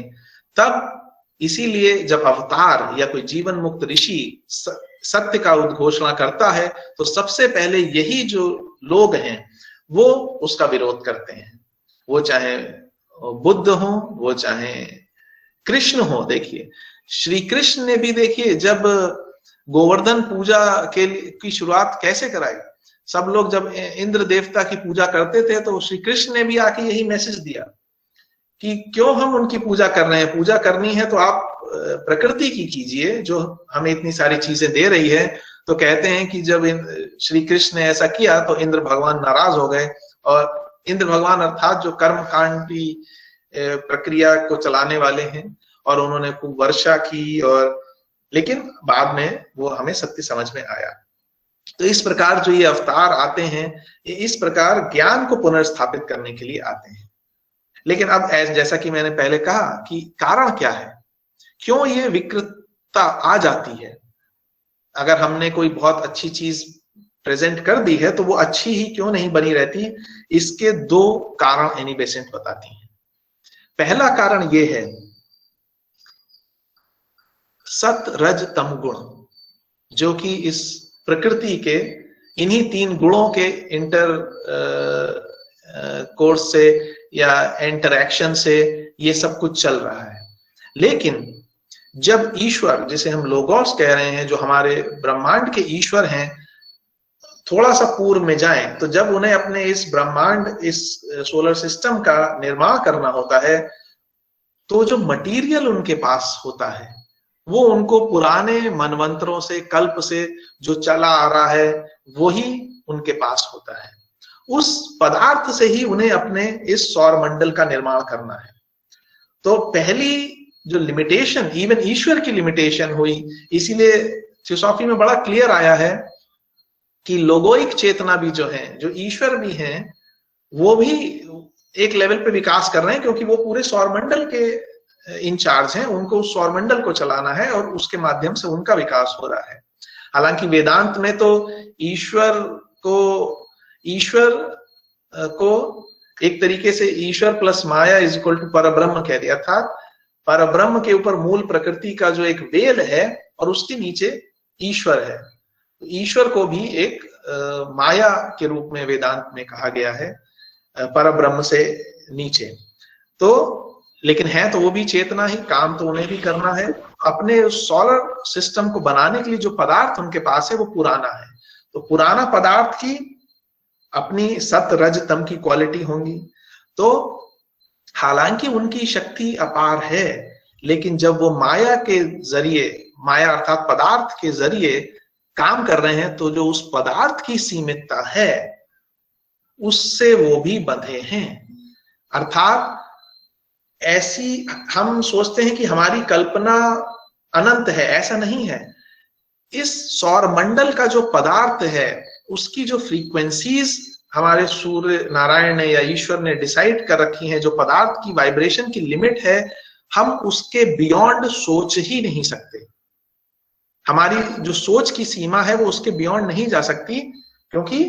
तब इसीलिए जब अवतार या कोई जीवन मुक्त ऋषि सत्य का उद्घोषणा करता है तो सबसे पहले यही जो लोग हैं वो उसका विरोध करते हैं। वो चाहे बुद्ध हो, वो चाहे कृष्ण हो। देखिए श्री कृष्ण ने भी, देखिए जब गोवर्धन पूजा की शुरुआत कैसे कराई, सब लोग जब इंद्र देवता की पूजा करते थे तो श्री कृष्ण ने भी आके यही मैसेज दिया कि क्यों हम उनकी पूजा कर रहे हैं, पूजा करनी है तो आप प्रकृति की कीजिए जो हमें इतनी सारी चीजें दे रही है। तो कहते हैं कि जब श्री कृष्ण ने ऐसा किया तो इंद्र भगवान नाराज हो गए, और इंद्र भगवान अर्थात जो कर्मकांड की प्रक्रिया को चलाने वाले हैं, और उन्होंने खूब वर्षा की, और लेकिन बाद में वो हमें सत्य समझ में आया। तो इस प्रकार जो ये अवतार आते हैं ये इस प्रकार ज्ञान को पुनर्स्थापित करने के लिए आते हैं। लेकिन अब जैसा कि मैंने पहले कहा कि कारण क्या है, क्यों ये विकृत आ जाती है। अगर हमने कोई बहुत अच्छी चीज प्रेजेंट कर दी है तो वो अच्छी ही क्यों नहीं बनी रहती, इसके दो कारण एनी बेसेंट बताती हैं। पहला कारण ये है सत रज तम गुण, जो कि इस प्रकृति के इन्हीं तीन गुणों के इंटर कोर्स से या इंटरैक्शन से ये सब कुछ चल रहा है। लेकिन जब ईश्वर, जिसे हम लोगोस कह रहे हैं, जो हमारे ब्रह्मांड के ईश्वर हैं, थोड़ा सा पूर्व में जाएं, तो जब उन्हें अपने इस ब्रह्मांड, इस सोलर सिस्टम का निर्माण करना होता है, तो जो मटेरियल उनके पास होता है वो उनको पुराने मनवंतरों से, कल्प से जो चला आ रहा है वही उनके पास होता है। उस पदार्थ से ही उन्हें अपने इस सौर मंडल का निर्माण करना है। तो पहली जो लिमिटेशन, इवन ईश्वर की लिमिटेशन हुई, इसीलिए थियोसॉफी में बड़ा क्लियर आया है कि लोगोइक चेतना भी जो है, जो ईश्वर भी हैं, वो भी एक लेवल पे विकास कर रहे हैं, क्योंकि वो पूरे सौरमंडल के इंचार्ज हैं, उनको उस सौरमंडल को चलाना है और उसके माध्यम से उनका विकास हो रहा है। हालांकि वेदांत में तो ईश्वर को एक तरीके से Ishwar plus maya is equal to Parabrahm कह दिया था। परब्रह्म के ऊपर मूल प्रकृति का जो एक वेल है और उसके नीचे ईश्वर है। ईश्वर को भी एक माया के रूप में वेदांत में कहा गया है, परब्रह्म से नीचे। तो लेकिन है तो वो भी चेतना ही, काम तो उन्हें भी करना है। अपने सोलर सिस्टम को बनाने के लिए जो पदार्थ उनके पास है वो पुराना है। तो पुराना पदार्थ की अपनी सत रज तम की क्वालिटी होंगी। तो हालांकि उनकी शक्ति अपार है, लेकिन जब वो माया के जरिए, माया अर्थात पदार्थ के जरिए काम कर रहे हैं, तो जो उस पदार्थ की सीमितता है उससे वो भी बंधे हैं। अर्थात ऐसी हम सोचते हैं कि हमारी कल्पना अनंत है, ऐसा नहीं है। इस सौर मंडल का जो पदार्थ है उसकी जो फ्रीक्वेंसीज हमारे सूर्य नारायण ने या ईश्वर ने डिसाइड कर रखी हैं, जो पदार्थ की वाइब्रेशन की लिमिट है, हम उसके बियॉन्ड सोच ही नहीं सकते। हमारी जो सोच की सीमा है वो उसके बियॉन्ड नहीं जा सकती, क्योंकि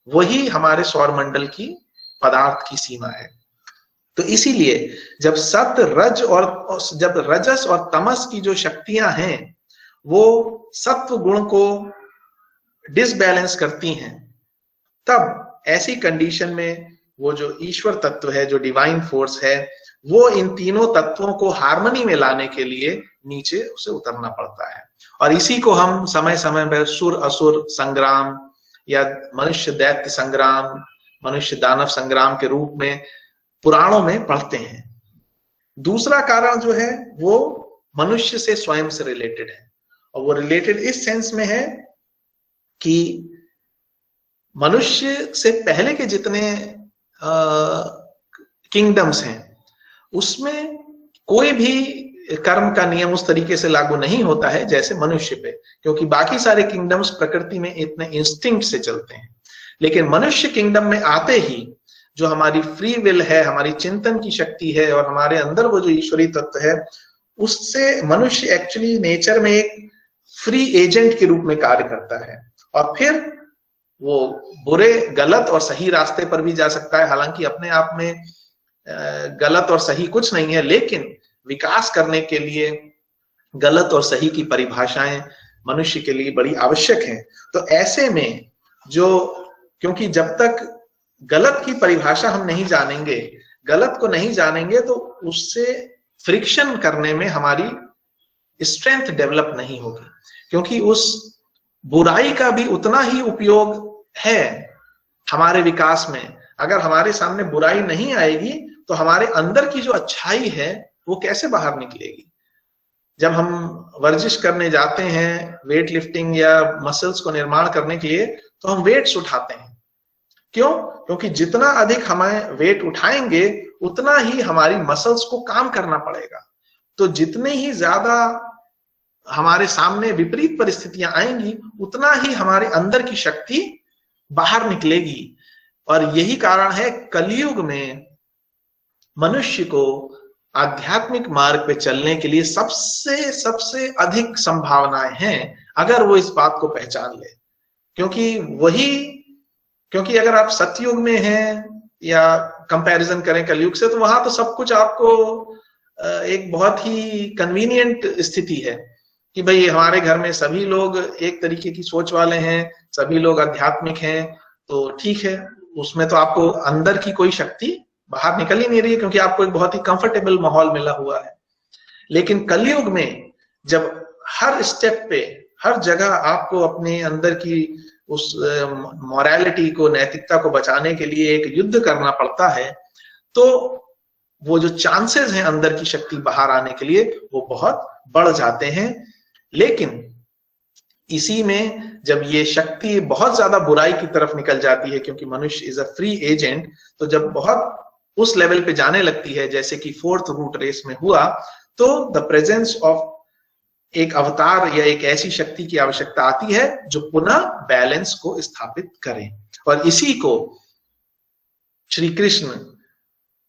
वही हमारे सौर मंडल की पदार्थ की सीमा है। तो इसीलिए जब सत रज और जब रजस और तमस की जो शक्तियां हैं वो सत्व गुण को डिसबैलेंस करती हैं, तब ऐसी कंडीशन में वो जो ईश्वर तत्व है, जो डिवाइन फोर्स है, वो इन तीनों तत्वों को हार्मनी में लाने के लिए नीचे उसे उतरना पड़ता है। और इसी को हम समय समय पर सुर असुर संग्राम या मनुष्य दैत्य संग्राम, मनुष्य दानव संग्राम के रूप में पुराणों में पढ़ते हैं। दूसरा कारण जो है वो मनुष्य से स्वयं से रिलेटेड है, और वो रिलेटेड इस सेंस में है कि मनुष्य से पहले के जितने किंगडम्स हैं उसमें कोई भी कर्म का नियम उस तरीके से लागू नहीं होता है जैसे मनुष्य पे, क्योंकि बाकी सारे किंगडम्स प्रकृति में इतने इंस्टिंक्ट से चलते हैं। लेकिन मनुष्य किंगडम में आते ही जो हमारी फ्री विल है, हमारी चिंतन की शक्ति है और हमारे अंदर वो जो ईश्वरी तत्व है, उससे मनुष्य एक्चुअली नेचर में एक फ्री एजेंट के रूप में कार्य करता है, और फिर वो बुरे, गलत और सही रास्ते पर भी जा सकता है। हालांकि अपने आप में गलत और सही कुछ नहीं है, लेकिन विकास करने के लिए गलत और सही की परिभाषाएं मनुष्य के लिए बड़ी आवश्यक हैं। तो ऐसे में क्योंकि जब तक गलत की परिभाषा हम नहीं जानेंगे, गलत को नहीं जानेंगे, तो उससे फ्रिक्शन करने में हमारी स्ट्रेंथ डेवलप नहीं होगी, क्योंकि उस बुराई का भी उतना ही उपयोग है हमारे विकास में। अगर हमारे सामने बुराई नहीं आएगी तो हमारे अंदर की जो अच्छाई है वो कैसे बाहर निकलेगी। जब हम वर्जिश करने जाते हैं, वेट लिफ्टिंग या मसल्स को निर्माण करने के लिए, तो हम वेट्स उठाते हैं। क्यों? क्योंकि जितना अधिक हमें वेट उठाएंगे उतना ही हमारी मसल्स को काम करना पड़ेगा। तो जितने ही ज्यादा हमारे सामने विपरीत परिस्थितियां आएंगी उतना ही हमारे अंदर की शक्ति बाहर निकलेगी। और यही कारण है कलयुग में मनुष्य को आध्यात्मिक मार्ग पे चलने के लिए सबसे सबसे अधिक संभावनाएं हैं, अगर वो इस बात को पहचान ले। क्योंकि अगर आप सतयुग में हैं या कंपैरिजन करें कलयुग से, तो वहां तो सब कुछ आपको एक बहुत ही कन्वीनियंट स्थिति है कि भाई हमारे घर में सभी लोग एक तरीके की सोच वाले हैं, सभी लोग आध्यात्मिक हैं, तो ठीक है, उसमें तो आपको अंदर की कोई शक्ति बाहर निकल ही नहीं रही है, क्योंकि आपको एक बहुत ही कंफर्टेबल माहौल मिला हुआ है। लेकिन कलयुग में जब हर स्टेप पे, हर जगह आपको अपने अंदर की उस मॉरलिटी को, नैतिकता को बचाने के लिए एक युद्ध करना पड़ता है, तो वो जो चांसेस हैं अंदर की शक्ति बाहर आने के लिए, वो बहुत बढ़ जाते हैं। लेकिन इसी में जब ये शक्ति बहुत ज्यादा बुराई की तरफ निकल जाती है, क्योंकि मनुष्य इज अ फ्री एजेंट, तो जब बहुत उस लेवल पे जाने लगती है, जैसे कि फोर्थ रूट रेस में हुआ, तो द प्रेजेंस ऑफ एक अवतार या एक ऐसी शक्ति की आवश्यकता आती है जो पुनः बैलेंस को स्थापित करे। और इसी को श्री कृष्ण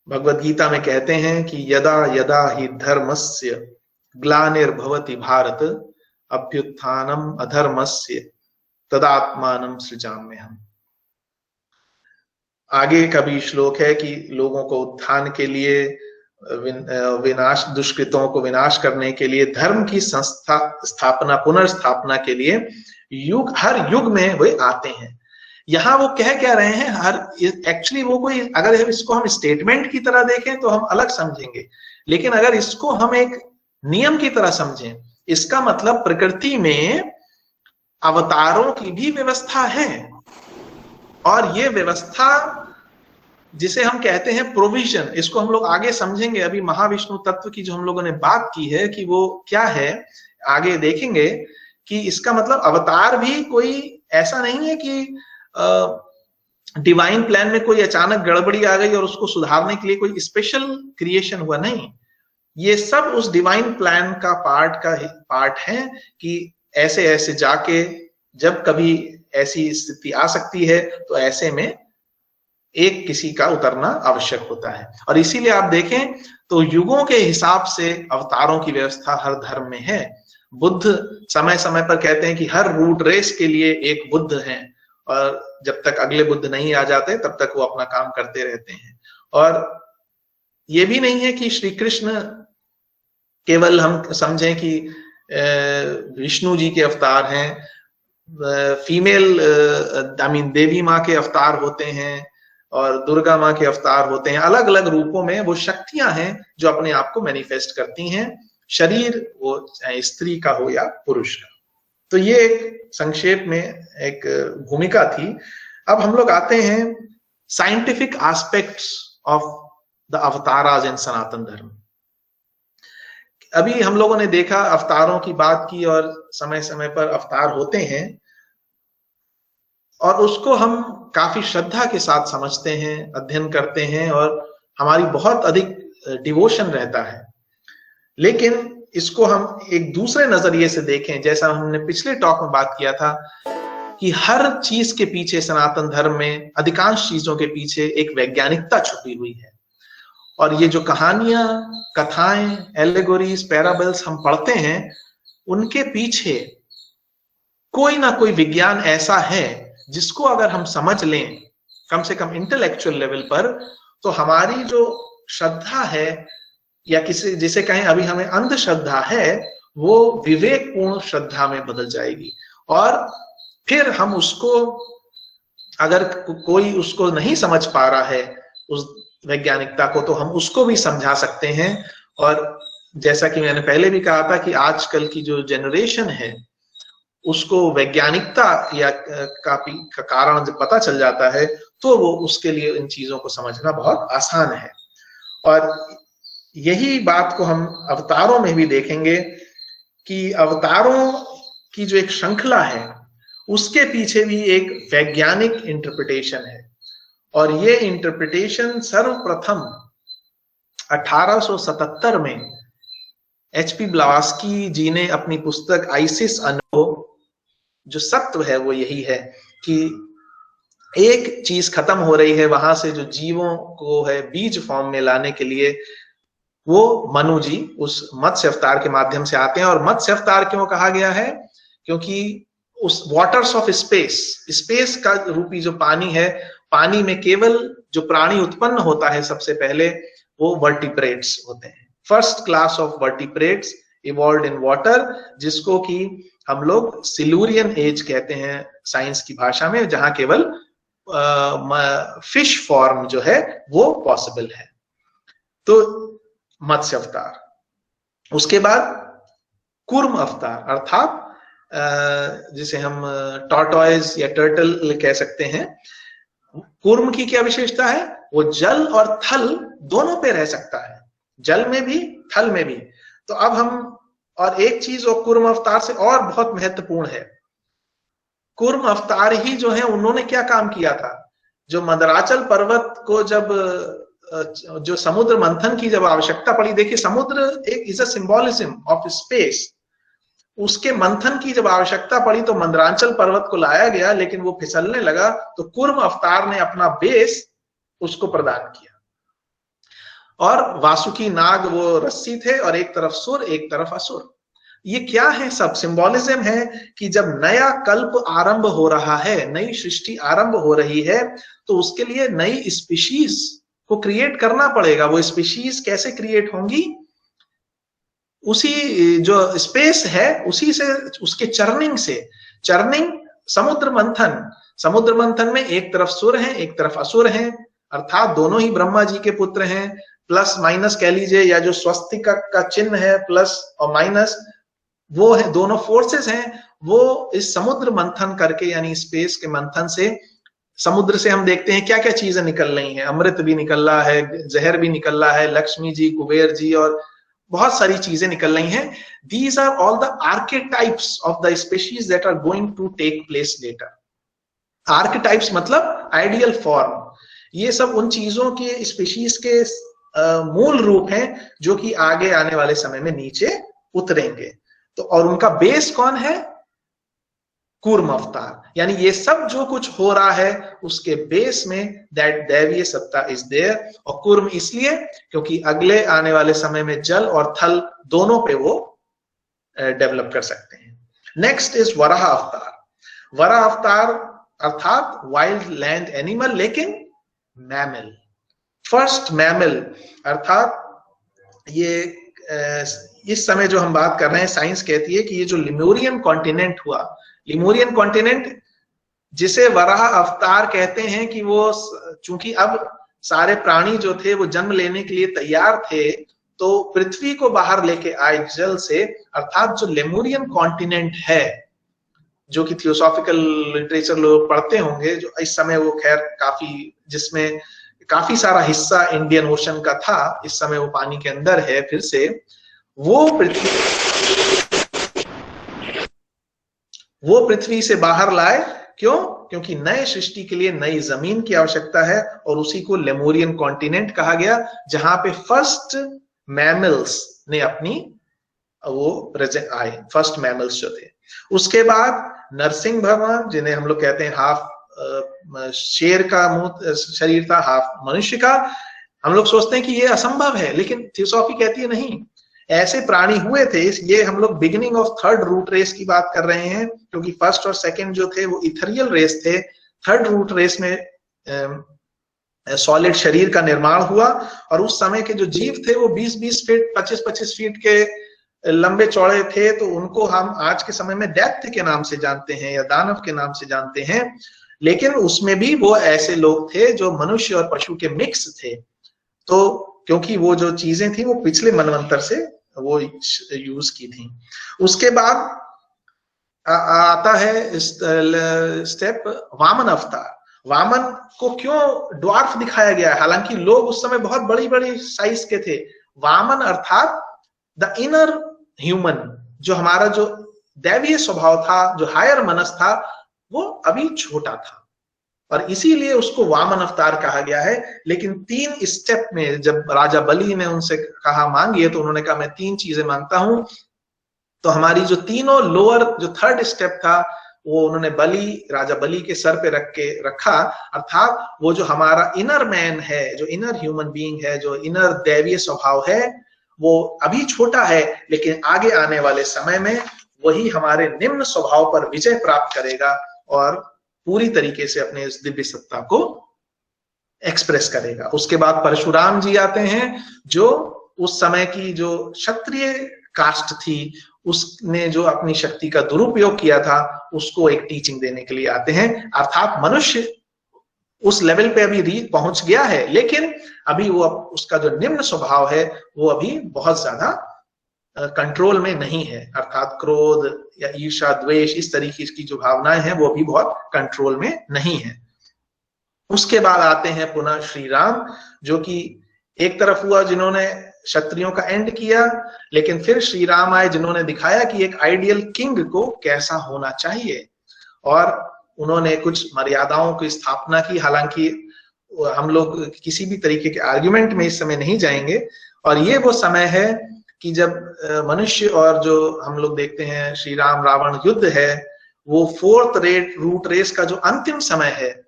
भगवद गीता में कहते हैं कि यदा यदा ही धर्मस्य ग्लानिर्भवति भारत अभ्युत्थानम अधर्मस्य तदात्मानं सृजाम्यहम्। आगे का भी श्लोक है कि लोगों को उत्थान के लिए, विनाश, दुष्कृतों को विनाश करने के लिए, धर्म की स्थापना, पुनर्स्थापना के लिए हर युग में वे आते हैं। यहां वो कह क्या रहे हैं, एक्चुअली वो कोई, अगर इसको हम स्टेटमेंट की तरह देखें तो हम अलग समझेंगे, लेकिन अगर इसको हम एक नियम की तरह समझें, इसका मतलब प्रकृति में अवतारों की भी व्यवस्था है, और ये व्यवस्था जिसे हम कहते हैं प्रोविजन, इसको हम लोग आगे समझेंगे। अभी महाविष्णु तत्व की जो हम लोगों ने बात की है कि वो क्या है, आगे देखेंगे कि इसका मतलब अवतार भी कोई ऐसा नहीं है कि डिवाइन प्लान में कोई अचानक गड़बड़ी आ गई और उसको सुधारने के लिए कोई स्पेशल क्रिएशन हुआ, नहीं। ये सब उस डिवाइन प्लान का पार्ट है कि ऐसे ऐसे जाके जब कभी ऐसी स्थिति आ सकती है, तो ऐसे में एक किसी का उतरना आवश्यक होता है। और इसीलिए आप देखें तो युगों के हिसाब से अवतारों की व्यवस्था हर धर्म में है। बुद्ध समय समय पर कहते हैं कि हर रूट रेस के लिए एक बुद्ध है, और जब तक अगले बुद्ध नहीं आ जाते तब तक वो अपना काम करते रहते हैं। और ये भी नहीं है कि श्री कृष्ण केवल हम समझें कि विष्णु जी के अवतार हैं, फीमेल देवी माँ के अवतार होते हैं और दुर्गा माँ के अवतार होते हैं। अलग अलग रूपों में वो शक्तियां हैं जो अपने आप को मैनिफेस्ट करती हैं, शरीर वो चाहे स्त्री का हो या पुरुष का। तो ये एक संक्षेप में एक भूमिका थी। अब हम लोग आते हैं साइंटिफिक एस्पेक्ट्स ऑफ द अवताराज इन सनातन धर्म। अभी हम लोगों ने देखा, अवतारों की बात की, और समय समय पर अवतार होते हैं और उसको हम काफी श्रद्धा के साथ समझते हैं, अध्ययन करते हैं, और हमारी बहुत अधिक डिवोशन रहता है। लेकिन इसको हम एक दूसरे नजरिए से देखें, जैसा हमने पिछले टॉक में बात किया था कि हर चीज के पीछे, सनातन धर्म में अधिकांश चीजों के पीछे एक वैज्ञानिकता छुपी हुई है। और ये जो कहानियां, कथाएं, एलेगोरीज, पैराबल्स हम पढ़ते हैं, उनके पीछे कोई ना कोई विज्ञान ऐसा है जिसको अगर हम समझ लें, कम से कम इंटेलेक्चुअल लेवल पर, तो हमारी जो श्रद्धा है, या किसी जिसे कहें अभी हमें अंधश्रद्धा है, वो विवेकपूर्ण श्रद्धा में बदल जाएगी। और फिर हम उसको, अगर कोई उसको नहीं समझ पा रहा है उस वैज्ञानिकता को, तो हम उसको भी समझा सकते हैं। और जैसा कि मैंने पहले भी कहा था कि आजकल की जो जनरेशन है उसको वैज्ञानिकता या का कारण जब पता चल जाता है, तो वो उसके लिए इन चीजों को समझना बहुत आसान है। और यही बात को हम अवतारों में भी देखेंगे कि अवतारों की जो एक श्रृंखला है, उसके पीछे भी एक वैज्ञानिक इंटरप्रिटेशन है। और ये इंटरप्रिटेशन सर्वप्रथम 1877 में HP ब्लावास्की जी ने अपनी पुस्तक आइसिस अनुभव, जो सत्व है वो यही है कि एक चीज खत्म हो रही है, वहां से जो जीवों को है बीज फॉर्म में लाने के लिए वो मनु जी उस मत्स्य अवतार के माध्यम से आते हैं। और मत्स्य अवतार क्यों कहा गया है? क्योंकि उस वाटर्स ऑफ स्पेस, स्पेस का रूपी जो पानी है, पानी में केवल जो प्राणी उत्पन्न होता है सबसे पहले वो वर्टिब्रेट्स होते हैं। First class of vertebrates evolved in water, जिसको कि हम लोग सिल्यूरियन एज कहते हैं साइंस की भाषा में, जहां केवल फिश फॉर्म जो है वो पॉसिबल है। तो मत्स्य अवतार, उसके बाद कूर्म अवतार अर्थात जिसे हम टॉर्टॉइज या टर्टल कह सकते हैं। कूर्म की क्या विशेषता है? वो जल और थल दोनों पे रह सकता है, जल में भी थल में भी। तो अब हम और एक चीज वो कूर्म अवतार से और बहुत महत्वपूर्ण है, कूर्म अवतार ही जो है उन्होंने क्या काम किया था, जो मंदराचल पर्वत को जब जो समुद्र मंथन की जब आवश्यकता पड़ी, देखिए समुद्र एक is a symbolism of space, उसके मंथन की जब आवश्यकता पड़ी तो मंदराचल पर्वत को लाया गया, लेकिन वो फिसलने लगा तो कूर्म अवतार ने अपना बेस उसको प्रदान किया। और वासुकी नाग वो रस्सी थे और एक तरफ सुर एक तरफ असुर। ये क्या है? सब सिंबोलिज्म है कि जब नया कल्प आरंभ हो रहा है, नई सृष्टि आरंभ हो रही है, तो उसके लिए नई स्पीशीज को क्रिएट करना पड़ेगा। वो स्पीशीज कैसे क्रिएट होंगी? उसी जो स्पेस है उसी से, उसके चर्निंग से। चर्निंग समुद्र मंथन, समुद्र मंथन में एक तरफ सुर है एक तरफ असुर है, अर्थात दोनों ही ब्रह्मा जी के पुत्र हैं, प्लस माइनस कह लीजिए, या जो स्वस्तिक का चिन्ह है प्लस और माइनस, वो है दोनों फोर्सेस हैं। वो इस समुद्र मंथन करके यानी स्पेस के मंथन से, समुद्र से हम देखते हैं क्या क्या चीजें निकल रही हैं, अमृत भी निकल रहा है, जहर भी निकल रहा है, लक्ष्मी जी, कुबेर जी और बहुत सारी चीजें निकल रही हैं। These are all the archetypes of the species that are going to take place later. Archetypes मतलब आइडियल फॉर्म। ये सब उन चीजों के स्पीशीज के मूल रूप हैं जो कि आगे आने वाले समय में नीचे उतरेंगे। तो और उनका बेस कौन है? कूर्म अवतार। यानी ये सब जो कुछ हो रहा है उसके बेस में दैट दैवीय सत्ता इज देयर। और कूर्म इसलिए क्योंकि अगले आने वाले समय में जल और थल दोनों पे वो डेवलप कर सकते हैं। नेक्स्ट इज वराह अवतार। वराह अवतार अर्थात वाइल्ड लैंड एनिमल, लेकिन मैमल, फर्स्ट मैमल। अर्थात ये इस समय जो हम बात कर रहे हैं, साइंस कहती है कि ये जो लिमोरियन कॉन्टिनेंट हुआ, लिमोरियन कॉन्टिनेंट जिसे वराह अवतार कहते हैं, कि वो चूंकि अब सारे प्राणी जो थे वो जन्म लेने के लिए तैयार थे, तो पृथ्वी को बाहर लेके आए जल से। अर्थात जो लेमोरियन कॉन्टिनेंट है, जो कि थियोसॉफिकल लिटरेचर लोग पढ़ते होंगे, जो इस समय वो खैर काफी, जिसमें काफी सारा हिस्सा इंडियन ओशन का था, इस समय वो पानी के अंदर है फिर से, वो पृथ्वी से बाहर लाए। क्यों? क्योंकि नए सृष्टि के लिए नई जमीन की आवश्यकता है, और उसी को लेमोरियन कॉन्टिनेंट कहा गया, जहां पे फर्स्ट मैमल्स ने अपनी वो प्रेजेंट आए, फर्स्ट मैमल्स जो थे। उसके बाद नरसिंह भगवान, जिन्हें हम लोग कहते हैं हाफ शेर का मुंह शरीर था, हाफ मनुष्य का। हम लोग सोचते हैं कि ये असंभव है, लेकिन थियोसॉफी कहती है नहीं, ऐसे प्राणी हुए थे। ये हम लोग beginning of third root race की बात कर रहे हैं, क्योंकि फर्स्ट और सेकंड जो थे वो इथेरियल रेस थे। थर्ड रूट रेस में सॉलिड शरीर का निर्माण हुआ, और उस समय के जो जीव थे वो 20-20 फीट 25-25 फीट के लंबे चौड़े थे। तो उनको हम आज के समय में दैत्य के नाम से जानते हैं या दानव के नाम से जानते हैं, लेकिन उसमें भी वो ऐसे लोग थे जो मनुष्य और पशु के मिक्स थे। तो क्योंकि वो जो चीजें थी वो पिछले मनवंतर से वो यूज की थी। उसके बाद आता है स्टेप वामन अवतार। वामन को क्यों ड्वार्फ दिखाया गया है? हालांकि लोग उस समय बहुत बड़ी बड़ी साइज के थे। वामन अर्थात द इनर ह्यूमन, जो हमारा जो दैवीय स्वभाव था, जो हायर मनस था, वो अभी छोटा था, और इसीलिए उसको वामन अवतार कहा गया है। लेकिन 3 स्टेप में जब राजा बलि ने उनसे कहा मांगिए, तो उन्होंने कहा मैं 3 चीजें मांगता हूं। तो हमारी जो तीनों लोअर, जो थर्ड स्टेप था, वो उन्होंने राजा बलि के सर पे रखा। अर्थात वो जो हमारा इनर मैन है, जो इनर ह्यूमन बीइंग है, जो इनर दैवीय स्वभाव है, वो अभी छोटा है, लेकिन आगे आने वाले समय में वही हमारे निम्न स्वभाव पर विजय प्राप्त करेगा और पूरी तरीके से अपने इस दिव्य सत्ता को एक्सप्रेस करेगा। उसके बाद परशुराम जी आते हैं, जो उस समय की जो क्षत्रिय कास्ट थी, उसने जो अपनी शक्ति का दुरुपयोग किया था, उसको एक टीचिंग देने के लिए आते हैं। अर्थात मनुष्य उस लेवल पे अभी पहुंच गया है, लेकिन अभी वो उसका जो निम्न स्वभाव है वो अभी बहुत ज्यादा कंट्रोल में नहीं है। अर्थात क्रोध या ईर्ष्या, द्वेष, इस तरीके की जो भावनाएं हैं वो भी बहुत कंट्रोल में नहीं है। उसके बाद आते हैं पुनः श्री राम, जो कि एक तरफ हुआ जिन्होंने क्षत्रियों का एंड किया, लेकिन फिर श्री राम आए जिन्होंने दिखाया कि एक आइडियल किंग को कैसा होना चाहिए, और उन्होंने कुछ मर्यादाओं की स्थापना की। हालांकि हम लोग किसी भी तरीके के आर्ग्यूमेंट में इस समय नहीं जाएंगे, और ये वो समय है कि जब मनुष्य और जो हम लोग देखते हैं श्री राम रावण युद्ध है, वो 4th रूट रेस का जो अंतिम समय है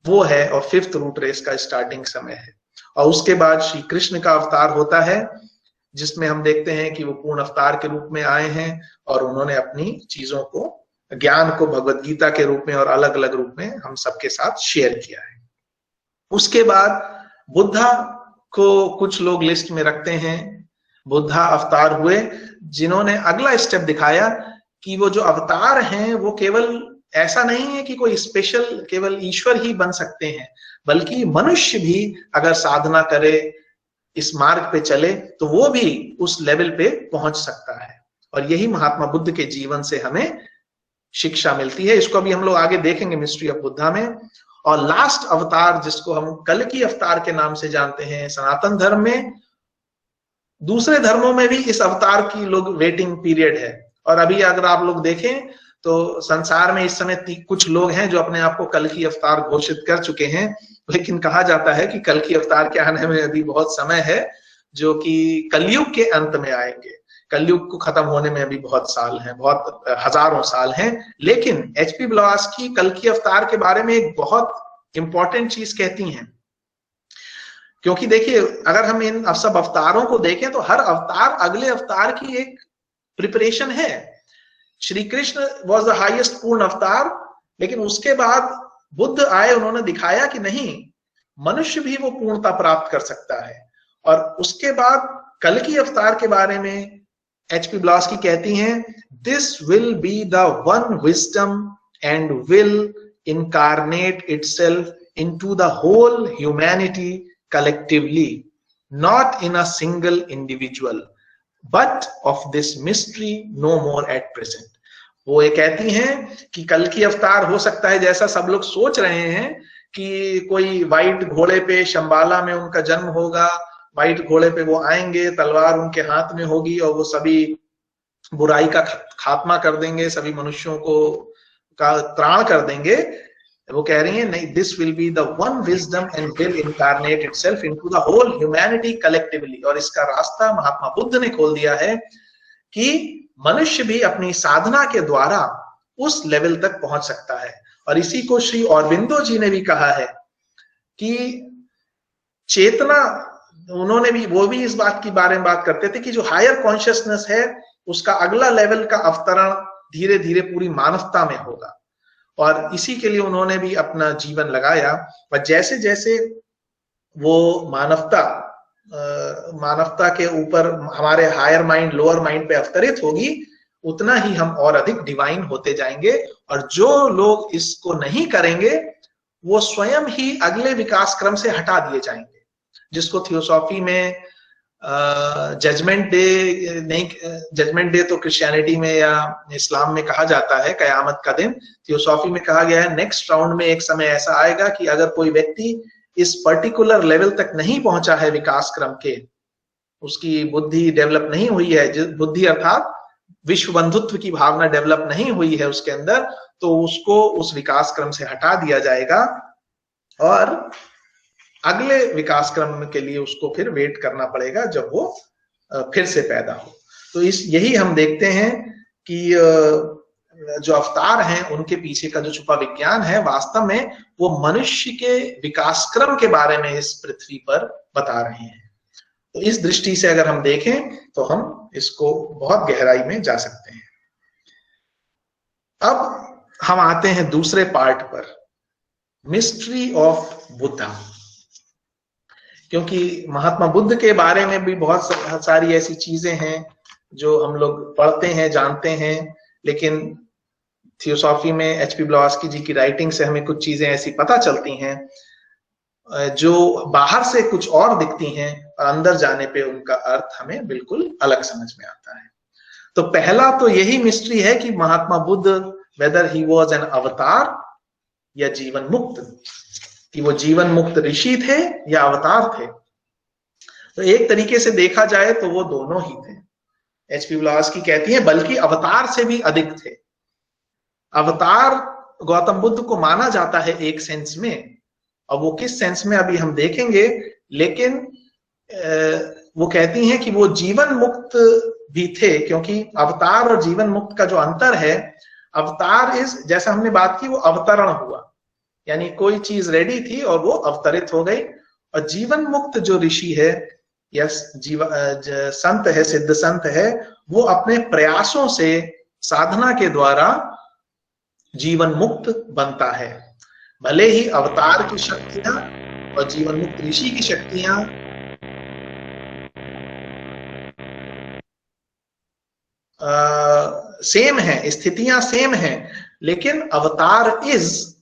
वो है, और 5th रूट रेस का स्टार्टिंग समय है। और उसके बाद श्री कृष्ण का अवतार होता है, जिसमें हम देखते हैं कि वो पूर्ण अवतार के रूप में आए हैं और उन्होंने अपनी चीजों को, ज्ञान को भगवत गीता के रूप में और अलग अलग रूप में हम सबके साथ शेयर किया है। उसके बाद बुद्धा को कुछ लोग लिस्ट में रखते हैं। बुद्धा अवतार हुए जिन्होंने अगला स्टेप दिखाया कि वो जो अवतार हैं वो केवल ऐसा नहीं है कि कोई स्पेशल केवल ईश्वर ही बन सकते हैं, बल्कि मनुष्य भी अगर साधना करे, इस मार्ग पे चले, तो वो भी उस लेवल पे पहुंच सकता है। और यही महात्मा बुद्ध के जीवन से हमें शिक्षा मिलती है। इसको अभी हम लोग आगे देखेंगे मिस्ट्री ऑफ बुद्धा में। और लास्ट अवतार, जिसको हम कल्कि अवतार के नाम से जानते हैं सनातन धर्म में, दूसरे धर्मों में भी इस अवतार की लोग वेटिंग पीरियड है। और अभी अगर आप लोग देखें तो संसार में इस समय कुछ लोग हैं जो अपने आप को कल्कि अवतार घोषित कर चुके हैं, लेकिन कहा जाता है कि कल्कि अवतार के आने में अभी बहुत समय है, जो कि कलयुग के अंत में आएंगे। कलयुग को खत्म होने में अभी बहुत साल हैं, बहुत हजारों साल हैं। लेकिन एचपी ब्लवात्स्की कल्कि अवतार के बारे में एक बहुत इंपॉर्टेंट चीज कहती हैं, क्योंकि देखिए अगर हम इन सब अवतारों को देखें तो हर अवतार अगले अवतार की एक प्रिपरेशन है। Shri Krishna was the highest पूर्ण अवतार, लेकिन उसके बाद बुद्ध आए, उन्होंने दिखाया कि नहीं, मनुष्य भी वो पूर्णता प्राप्त कर सकता है। और उसके बाद कल्कि अवतार के बारे में एचपी ब्लवात्स्की कहती हैं, this will be the one wisdom and will incarnate itself into the whole humanity collectively, not in a single individual, but of this mystery no more at present. वो ये कहती हैं कि कल्कि अवतार हो सकता है, जैसा सब लोग सोच रहे हैं कि कोई व्हाइट घोड़े पे शंबाला में उनका जन्म होगा, व्हाइट घोड़े पे वो आएंगे, तलवार उनके हाथ में होगी और वो सभी बुराई का खात्मा कर देंगे, सभी मनुष्यों को का त्राण कर देंगे। वो कह रही है नहीं, this will be the one wisdom and will incarnate itself into the whole humanity collectively. और इसका रास्ता महात्मा बुद्ध ने खोल दिया है कि मनुष्य भी अपनी साधना के द्वारा उस लेवल तक पहुंच सकता है। और इसी को श्री औरबिंदो जी ने भी कहा है कि चेतना, उन्होंने भी, वो भी इस बात के बारे में बात करते थे कि जो हायर कॉन्शियसनेस है उसका अगला लेवल का अवतरण धीरे धीरे पूरी मानवता में होगा। और इसी के लिए उन्होंने भी अपना जीवन लगाया। और जैसे जैसे वो मानवता के ऊपर हमारे हायर माइंड लोअर माइंड पे अवतरित होगी, उतना ही हम और अधिक डिवाइन होते जाएंगे। और जो लोग इसको नहीं करेंगे वो स्वयं ही अगले विकास क्रम से हटा दिए जाएंगे, जिसको थियोसॉफी में जजमेंट डे नहीं, जजमेंट डे तो क्रिश्चियनिटी में या इस्लाम में कहा जाता है कयामत का दिन। थियोसॉफी में कहा गया है नेक्स्ट राउंड में एक समय ऐसा आएगा कि अगर कोई व्यक्ति इस पर्टिकुलर लेवल तक नहीं पहुंचा है विकास क्रम के, उसकी बुद्धि डेवलप नहीं हुई है, बुद्धि अर्थात विश्व बंधुत्व की भावना डेवलप नहीं हुई है उसके अंदर, तो उसको उस विकास क्रम से हटा दिया जाएगा और अगले विकास क्रम के लिए उसको फिर वेट करना पड़ेगा जब वो फिर से पैदा हो। तो यही हम देखते हैं कि जो अवतार हैं उनके पीछे का जो छुपा विज्ञान है, वास्तव में वो मनुष्य के विकास क्रम के बारे में इस पृथ्वी पर बता रहे हैं। तो इस दृष्टि से अगर हम देखें तो हम इसको बहुत गहराई में जा सकते हैं। अब हम आते हैं दूसरे पार्ट पर, मिस्ट्री ऑफ बुद्धा। क्योंकि महात्मा बुद्ध के बारे में भी बहुत सारी ऐसी चीजें हैं जो हम लोग पढ़ते हैं, जानते हैं, लेकिन थियोसॉफी में एचपी ब्लवात्स्की जी की राइटिंग से हमें कुछ चीजें ऐसी पता चलती हैं जो बाहर से कुछ और दिखती हैं और अंदर जाने पे उनका अर्थ हमें बिल्कुल अलग समझ में आता है। तो पहला तो यही मिस्ट्री है कि Mahatma Buddha, whether he was an avatar या जीवन मुक्त, कि वो जीवन मुक्त ऋषि थे या अवतार थे। तो एक तरीके से देखा जाए तो वो दोनों ही थे। एचपी ब्लवात्स्की कहती है बल्कि अवतार से भी अधिक थे। अवतार गौतम बुद्ध को माना जाता है एक सेंस में, और वो किस सेंस में अभी हम देखेंगे, लेकिन वो कहती हैं कि वो जीवन मुक्त भी थे, क्योंकि अवतार और जीवन मुक्त का जो अंतर है, अवतार इज, जैसा हमने बात की, वो अवतरण हुआ, यानी कोई चीज रेडी थी और वो अवतरित हो गई। और जीवन मुक्त जो ऋषि है या संत है, सिद्ध संत है, वो अपने प्रयासों से, साधना के द्वारा जीवन मुक्त बनता है। भले ही अवतार की शक्तियां और जीवन मुक्त ऋषि की शक्तियां सेम है, स्थितियां सेम है, लेकिन अवतार इज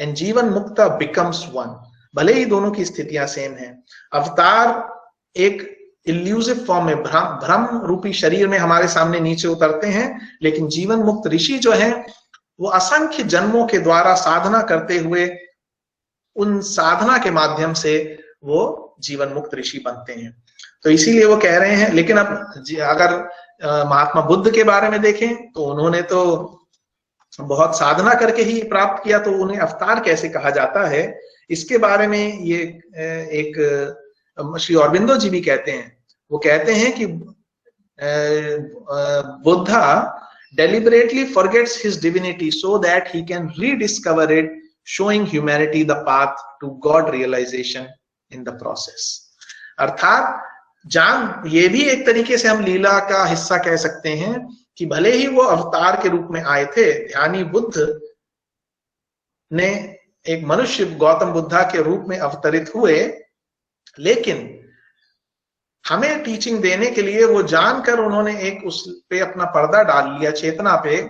एंड जीवन मुक्ता बिकम्स वन। भले ही दोनों की स्थितियां सेम है, अवतार एक इल्यूसिव फॉर्म में, भ्रम रूपी शरीर में हमारे सामने नीचे उतरते हैं, लेकिन जीवन मुक्त ऋषि जो है वो असंख्य जन्मों के द्वारा साधना करते हुए, उन साधना के माध्यम से वो जीवन मुक्त ऋषि बनते हैं। तो इसीलिए वो कह रहे हैं। लेकिन अब अगर महात्मा बुद्ध के बारे में देखें तो उन्होंने तो बहुत साधना करके ही प्राप्त किया, तो उन्हें अवतार कैसे कहा जाता है, इसके बारे में ये एक श्री अरबिंदो जी भी कहते हैं। वो कहते हैं कि Buddha deliberately forgets his divinity so that he can rediscover it, showing humanity the path to God realization in the process। अर्थात ये भी एक तरीके से हम लीला का हिस्सा कह सकते हैं कि भले ही वो अवतार के रूप में आए थे, ध्यानी बुद्ध ने एक मनुष्य गौतम बुद्धा के रूप में अवतरित हुए, लेकिन हमें टीचिंग देने के लिए वो जानकर उन्होंने एक उस पे अपना पर्दा डाल लिया, चेतना पे,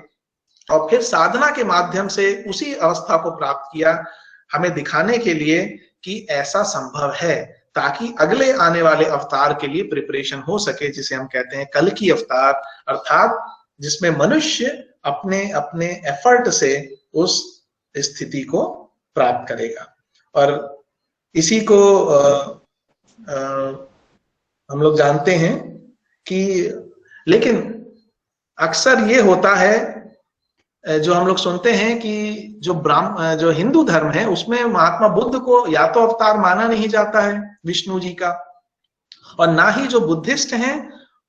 और फिर साधना के माध्यम से उसी अवस्था को प्राप्त किया, हमें दिखाने के लिए कि ऐसा संभव है, ताकि अगले आने वाले अवतार के लिए प्रिपरेशन हो सके, जिसे हम कहते हैं कल की अवतार, अर्थात जिसमें मनुष्य अपने अपने एफर्ट से उस स्थिति को प्राप्त करेगा। और इसी को हम लोग जानते हैं कि, लेकिन अक्सर ये होता है जो हम लोग सुनते हैं कि जो हिंदू धर्म है उसमें महात्मा बुद्ध को या तो अवतार माना नहीं जाता है विष्णु जी का, और ना ही जो बुद्धिस्ट हैं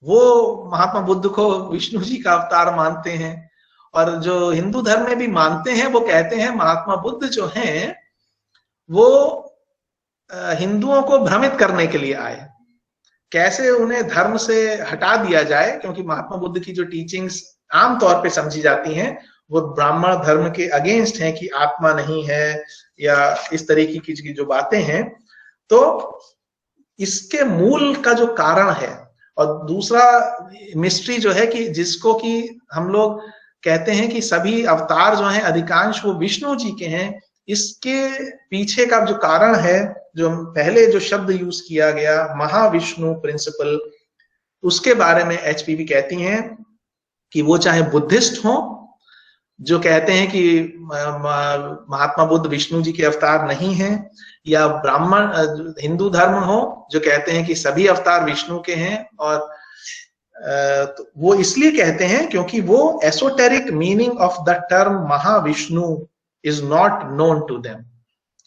वो महात्मा बुद्ध को विष्णु जी का अवतार मानते हैं। और जो हिंदू धर्म में भी मानते हैं वो कहते हैं महात्मा बुद्ध जो हैं वो हिंदुओं को भ्रमित करने के लिए आए, कैसे उन्हें धर्म से हटा दिया जाए, क्योंकि महात्मा बुद्ध की जो टीचिंग्स आमतौर पे समझी जाती हैं वो ब्राह्मण धर्म के अगेंस्ट हैं, कि आत्मा नहीं है या इस तरीके की जो बातें हैं। तो इसके मूल का जो कारण है, और दूसरा मिस्ट्री जो है कि जिसको कि हम लोग कहते हैं कि सभी अवतार जो हैं अधिकांश वो विष्णु जी के हैं, इसके पीछे का जो कारण है, जो पहले जो शब्द यूज किया गया महाविष्णु प्रिंसिपल, उसके बारे में एचपीवी कहती हैं कि वो चाहे बुद्धिस्ट हो जो कहते हैं कि महात्मा बुद्ध विष्णु जी के अवतार नहीं हैं, या ब्राह्मण हिंदू धर्म हो जो कहते हैं कि सभी अवतार विष्णु के हैं। और तो वो इसलिए कहते हैं क्योंकि वो esoteric meaning of the term Mahavishnu is not known to them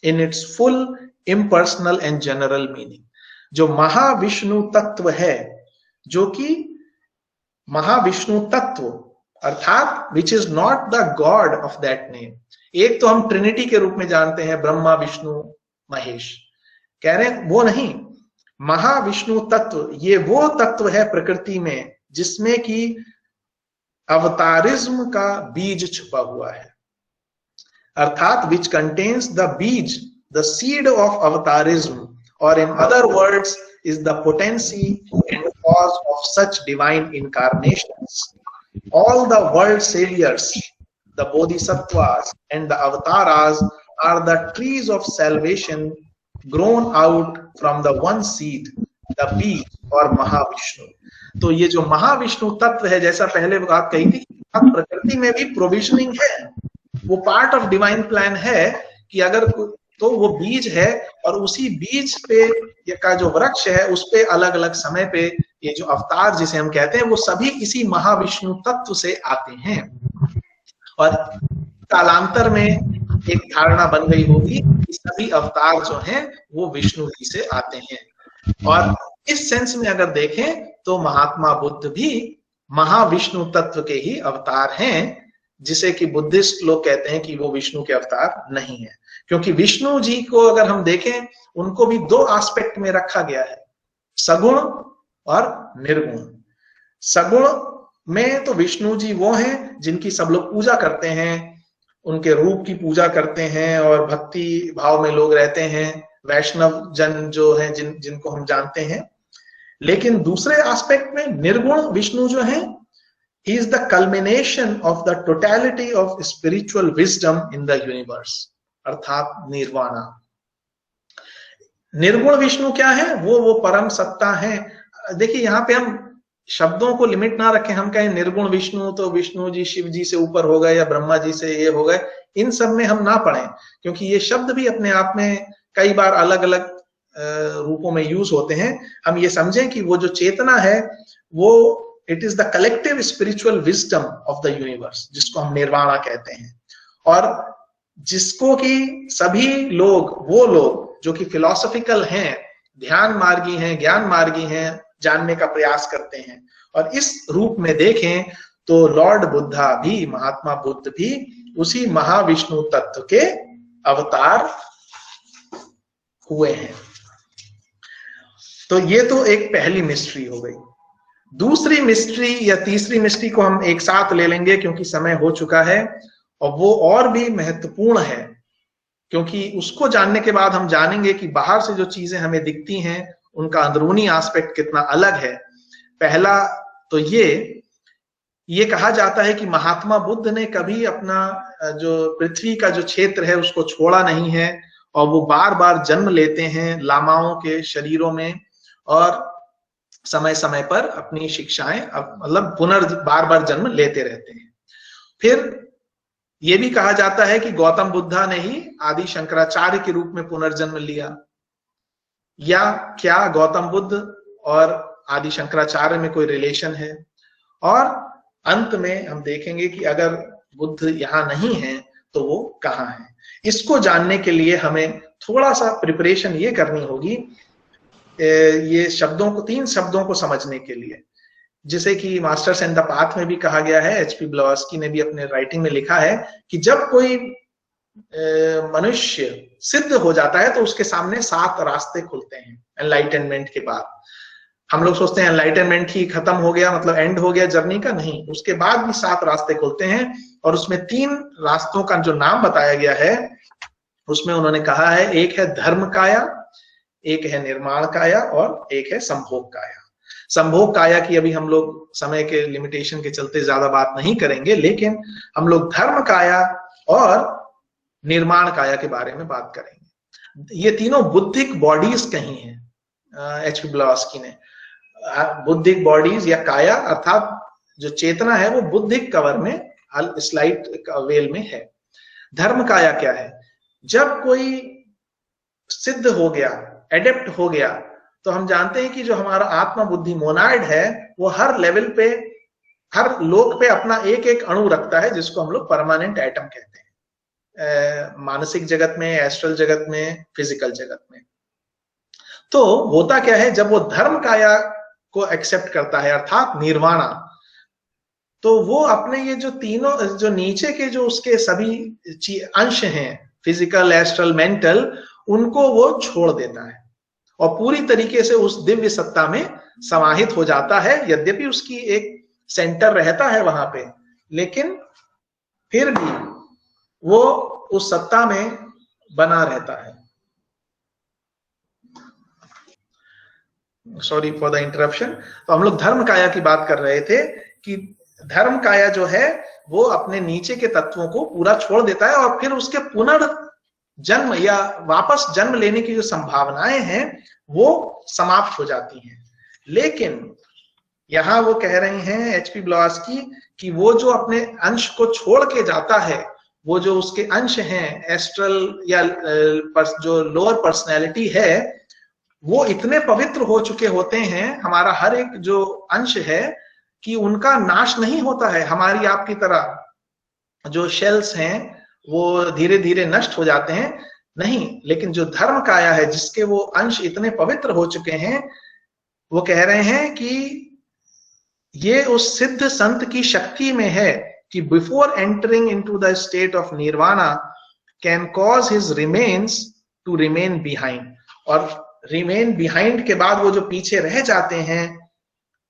in its full impersonal and general meaning. जो महाविष्णु तत्व है, जो कि महाविष्णु तत्व अर्थात which is not the God of that name. एक तो हम ट्रिनिटी के रूप में जानते हैं ब्रह्मा विष्णु महेश, कह रहे हैं वो नहीं, महाविष्णु तत्व ये वो तत्व है प्रकृति में जिसमें कि अवतारिज्म का बीज छुपा हुआ है, अर्थात which contains the bees, the seed of अवतारिज्म, और in other words is the potency and cause of such divine incarnations. All the world saviors, the bodhisattvas and the avataras are the trees of salvation grown out from the one seed, the beej और महाविष्णु। तो ये जो महाविष्णु तत्व है, जैसा पहले बात कही थी, प्रकृति में भी प्रोविजनिंग है, वो पार्ट ऑफ डिवाइन प्लान है कि अगर तो वो बीज है, और उसी बीज पे का जो वृक्ष है उस पे अलग अलग समय पे ये जो अवतार जिसे हम कहते हैं वो सभी इसी महाविष्णु तत्व से आते हैं। और कालांतर में एक धारणा बन गई होगी कि सभी अवतार जो हैं वो विष्णु जी से आते हैं। और इस सेंस में अगर देखें तो महात्मा बुद्ध भी महाविष्णु तत्व के ही अवतार हैं, जिसे कि बुद्धिस्ट लोग कहते हैं कि वो विष्णु के अवतार नहीं है। क्योंकि विष्णु जी को अगर हम देखें उनको भी दो एस्पेक्ट में रखा गया है, सगुण और निर्गुण। सगुण में तो विष्णु जी वो हैं जिनकी सब लोग पूजा करते हैं, उनके रूप की पूजा करते हैं और भक्ति भाव में लोग रहते हैं, वैष्णव जन जो हैं जिनको हम जानते हैं। लेकिन दूसरे एस्पेक्ट में निर्गुण विष्णु जो हैं, he is the culmination of the totality of spiritual wisdom in the universe, अर्थात निर्वाणा। निर्गुण विष्णु क्या है? वो परम सत्ता है। देखिए यहाँ पे हम शब्दों को लिमिट ना रखें, हम कहें निर्गुण विष्णु तो विष्णु जी शिव जी से ऊपर हो गए या ब्रह्मा जी से ये हो गए, इन सब में हम ना पढ़ें, क्योंकि ये शब्द भी अपने आप में कई बार अलग अलग रूपों में यूज होते हैं। हम ये समझें कि वो जो चेतना है वो it is the collective spiritual wisdom of the universe, जिसको हम निर्वाणा कहते हैं, और जिसको कि सभी लोग, वो लोग जो कि फिलोसॉफिकल हैं, ध्यान मार्गी हैं, ज्ञान मार्गी हैं, जानने का प्रयास करते हैं। और इस रूप में देखें तो लॉर्ड बुद्धा भी, महात्मा बुद्ध भी उसी महाविष्णु तत्व के अवतार हुए हैं। तो ये तो एक पहली मिस्ट्री हो गई। दूसरी मिस्ट्री या तीसरी मिस्ट्री को हम एक साथ ले लेंगे क्योंकि समय हो चुका है, और वो और भी महत्वपूर्ण है, क्योंकि उसको जानने के बाद हम जानेंगे कि बाहर से जो चीजें हमें दिखती हैं उनका अंदरूनी एस्पेक्ट कितना अलग है। पहला तो ये कहा जाता है कि महात्मा बुद्ध ने कभी अपना जो पृथ्वी का जो क्षेत्र है उसको छोड़ा नहीं है, और वो बार बार जन्म लेते हैं लामाओं के शरीरों में, और समय समय पर अपनी शिक्षाएं मतलब बार बार जन्म लेते रहते हैं। फिर ये भी कहा जाता है कि गौतम बुद्धा ने ही आदि शंकराचार्य के रूप में पुनर्जन्म लिया, या क्या गौतम बुद्ध और आदि शंकराचार्य में कोई रिलेशन है। और अंत में हम देखेंगे कि अगर बुद्ध यहाँ नहीं है तो वो कहाँ है। इसको जानने के लिए हमें थोड़ा सा प्रिपरेशन ये करनी होगी, ये शब्दों को, 3 शब्दों को समझने के लिए, जिसे कि मास्टर्स एंड द पाथ में भी कहा गया है। एचपी ब्लॉवस्की ने भी अपने राइटिंग में लिखा है कि जब कोई मनुष्य सिद्ध हो जाता है तो उसके सामने 7 रास्ते खुलते हैं एनलाइटनमेंट के बाद। हम लोग सोचते हैं एनलाइटनमेंट ही खत्म हो गया, मतलब एंड हो गया जर्नी का, नहीं, उसके बाद भी 7 रास्ते खुलते हैं, और उसमें 3 रास्तों का जो नाम बताया गया है उसमें उन्होंने कहा है, एक है धर्म काया, एक है निर्माण काया, और एक है संभोग काया। संभोग काया की अभी हम लोग समय के लिमिटेशन के चलते ज्यादा बात नहीं करेंगे, लेकिन हम लोग धर्म काया और निर्माण काया के बारे में बात करेंगे। ये तीनों बुद्धिक बॉडीज कही हैं एचपी ब्लॉवस्की ने। बुद्धिक बॉडीज या काया अर्थात जो चेतना है वो बुद्धिक कवर में, स्लाइट वेल में है। धर्म काया क्या है? जब कोई सिद्ध हो गया, एडेप्ट हो गया, तो हम जानते हैं कि जो हमारा आत्मा बुद्धि मोनाइड है वो हर लेवल पे, हर लोक पे अपना एक एक अणु रखता है, जिसको हम लोग परमानेंट एटम कहते हैं, मानसिक जगत में, एस्ट्रल जगत में, फिजिकल जगत में। तो होता क्या है, जब वो धर्म काया को एक्सेप्ट करता है अर्थात निर्वाणा, तो वो अपने ये जो तीनों, जो नीचे के जो उसके सभी अंश हैं, फिजिकल, एस्ट्रल, मेंटल, उनको वो छोड़ देता है, और पूरी तरीके से उस दिव्य सत्ता में समाहित हो जाता है। यद्यपि उसकी एक सेंटर रहता है वहां पे, लेकिन फिर भी वो उस सत्ता में बना रहता है। Sorry for the interruption. तो हम लोग धर्म काया की बात कर रहे थे कि धर्म काया जो है वो अपने नीचे के तत्वों को पूरा छोड़ देता है और फिर उसके पुनर्जन्म या वापस जन्म लेने की जो संभावनाएं हैं वो समाप्त हो जाती हैं। लेकिन यहां वो कह रहे हैं एचपी ब्लॉवात्स्की कि वो जो अपने अंश को छोड़ के जाता है, वो जो उसके अंश हैं एस्ट्रल या जो लोअर पर्सनैलिटी है, वो इतने पवित्र हो चुके होते हैं, हमारा हर एक जो अंश है, कि उनका नाश नहीं होता है। हमारी आपकी तरह जो शेल्स हैं वो धीरे धीरे नष्ट हो जाते हैं, नहीं। लेकिन जो धर्म काया है, जिसके वो अंश इतने पवित्र हो चुके हैं, वो कह रहे हैं कि ये उस सिद्ध संत की शक्ति में है कि before entering into the state of nirvana can cause his remains to remain behind. और रिमेन बिहाइंड के बाद वो जो पीछे रह जाते हैं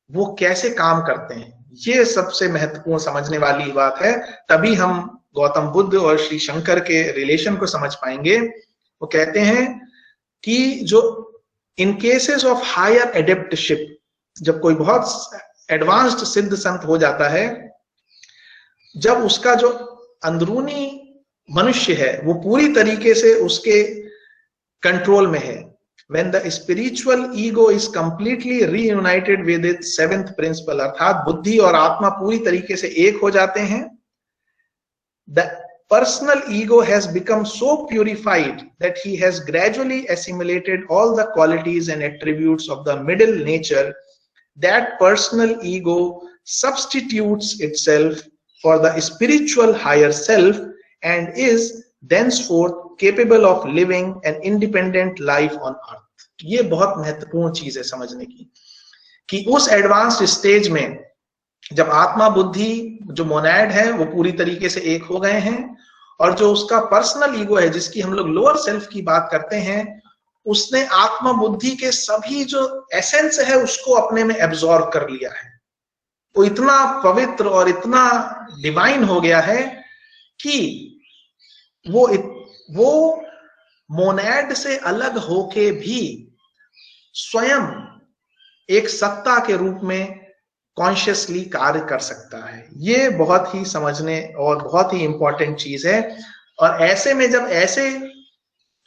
वो कैसे काम करते हैं, ये सबसे महत्वपूर्ण समझने वाली बात है। तभी हम गौतम बुद्ध और श्री शंकर के रिलेशन को समझ पाएंगे। वो कहते हैं कि जो इन केसेस ऑफ हायर एडेप्टशिप, जब कोई बहुत एडवांस्ड सिद्ध संत हो जाता है, जब उसका जो अंदरूनी मनुष्य है वो पूरी तरीके से उसके कंट्रोल में है, when the spiritual ego is completely reunited with its seventh principle, अर्थात बुद्धि और आत्मा पूरी तरीके से एक हो जाते हैं, the personal ego has become so purified that he has gradually assimilated all the qualities and attributes of the middle nature. That personal ego substitutes itself for the spiritual higher self and is thenceforth capable of living an independent life on earth. ये बहुत महत्वपूर्ण चीज है समझने की, कि उस advanced stage में जब आत्मा बुद्धि जो मोनैड है वो पूरी तरीके से एक हो गए हैं, और जो उसका पर्सनल ईगो है, जिसकी हम लोग लोअर सेल्फ की बात करते हैं, उसने आत्मा बुद्धि के सभी जो एसेंस है उसको अपने में एब्जॉर्ब कर लिया है। वो इतना पवित्र और इतना डिवाइन हो गया है कि वो मोनैड से अलग होके भी स्वयं एक सत्ता के रूप में कॉन्शियसली कार्य कर सकता है। ये बहुत ही समझने और बहुत ही इंपॉर्टेंट चीज है। और ऐसे में जब ऐसे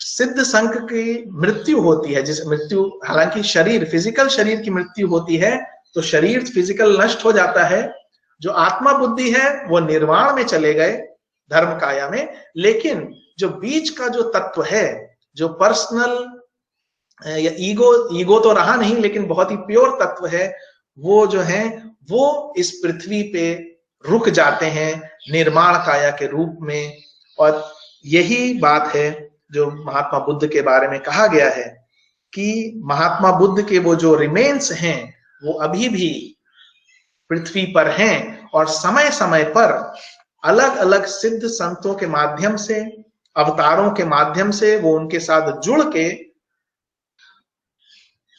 सिद्ध संघ की मृत्यु होती है, जिस मृत्यु, हालांकि शरीर, फिजिकल शरीर की मृत्यु होती है तो शरीर फिजिकल नष्ट हो जाता है, जो आत्मा बुद्धि है वो निर्वाण में चले गए धर्म काया में, लेकिन जो बीच का जो तत्व है, जो पर्सनल या ईगो तो रहा नहीं, लेकिन बहुत ही प्योर तत्व है, वो जो है वो इस पृथ्वी पे रुक जाते हैं निर्माण काया के रूप में। और यही बात है जो महात्मा बुद्ध के बारे में कहा गया है कि महात्मा बुद्ध के वो जो रिमेन्स हैं वो अभी भी पृथ्वी पर हैं, और समय समय पर अलग अलग सिद्ध संतों के माध्यम से, अवतारों के माध्यम से वो उनके साथ जुड़ के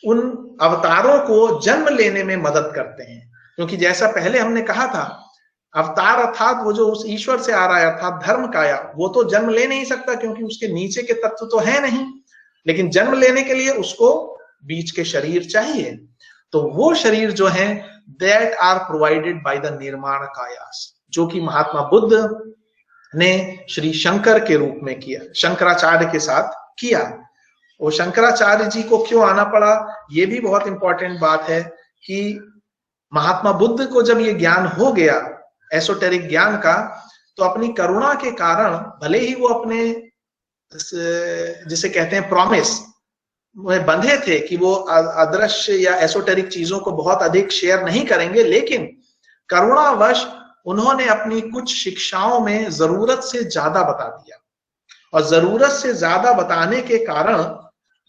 उन अवतारों को जन्म लेने में मदद करते हैं। क्योंकि जैसा पहले हमने कहा था, अवतार अर्थात वो जो उस ईश्वर से आ रहा है, अर्थात धर्म काया, वो तो जन्म ले नहीं सकता क्योंकि उसके नीचे के तत्व तो है नहीं, लेकिन जन्म लेने के लिए उसको बीच के शरीर चाहिए। तो वो शरीर जो है that are provided by the Nirmanakayas, जो कि महात्मा बुद्ध ने श्री शंकर के रूप में किया, शंकराचार्य के साथ किया। वो शंकराचार्य जी को क्यों आना पड़ा, ये भी बहुत इंपॉर्टेंट बात है कि महात्मा बुद्ध को जब ये ज्ञान हो गया एसोटेरिक ज्ञान का, तो अपनी करुणा के कारण, भले ही वो अपने जिसे कहते हैं प्रॉमिस में बंधे थे कि वो अदृश्य या एसोटेरिक चीजों को बहुत अधिक शेयर नहीं करेंगे, लेकिन करुणावश उन्होंने अपनी कुछ शिक्षाओं में जरूरत से ज्यादा बता दिया। और जरूरत से ज्यादा बताने के कारण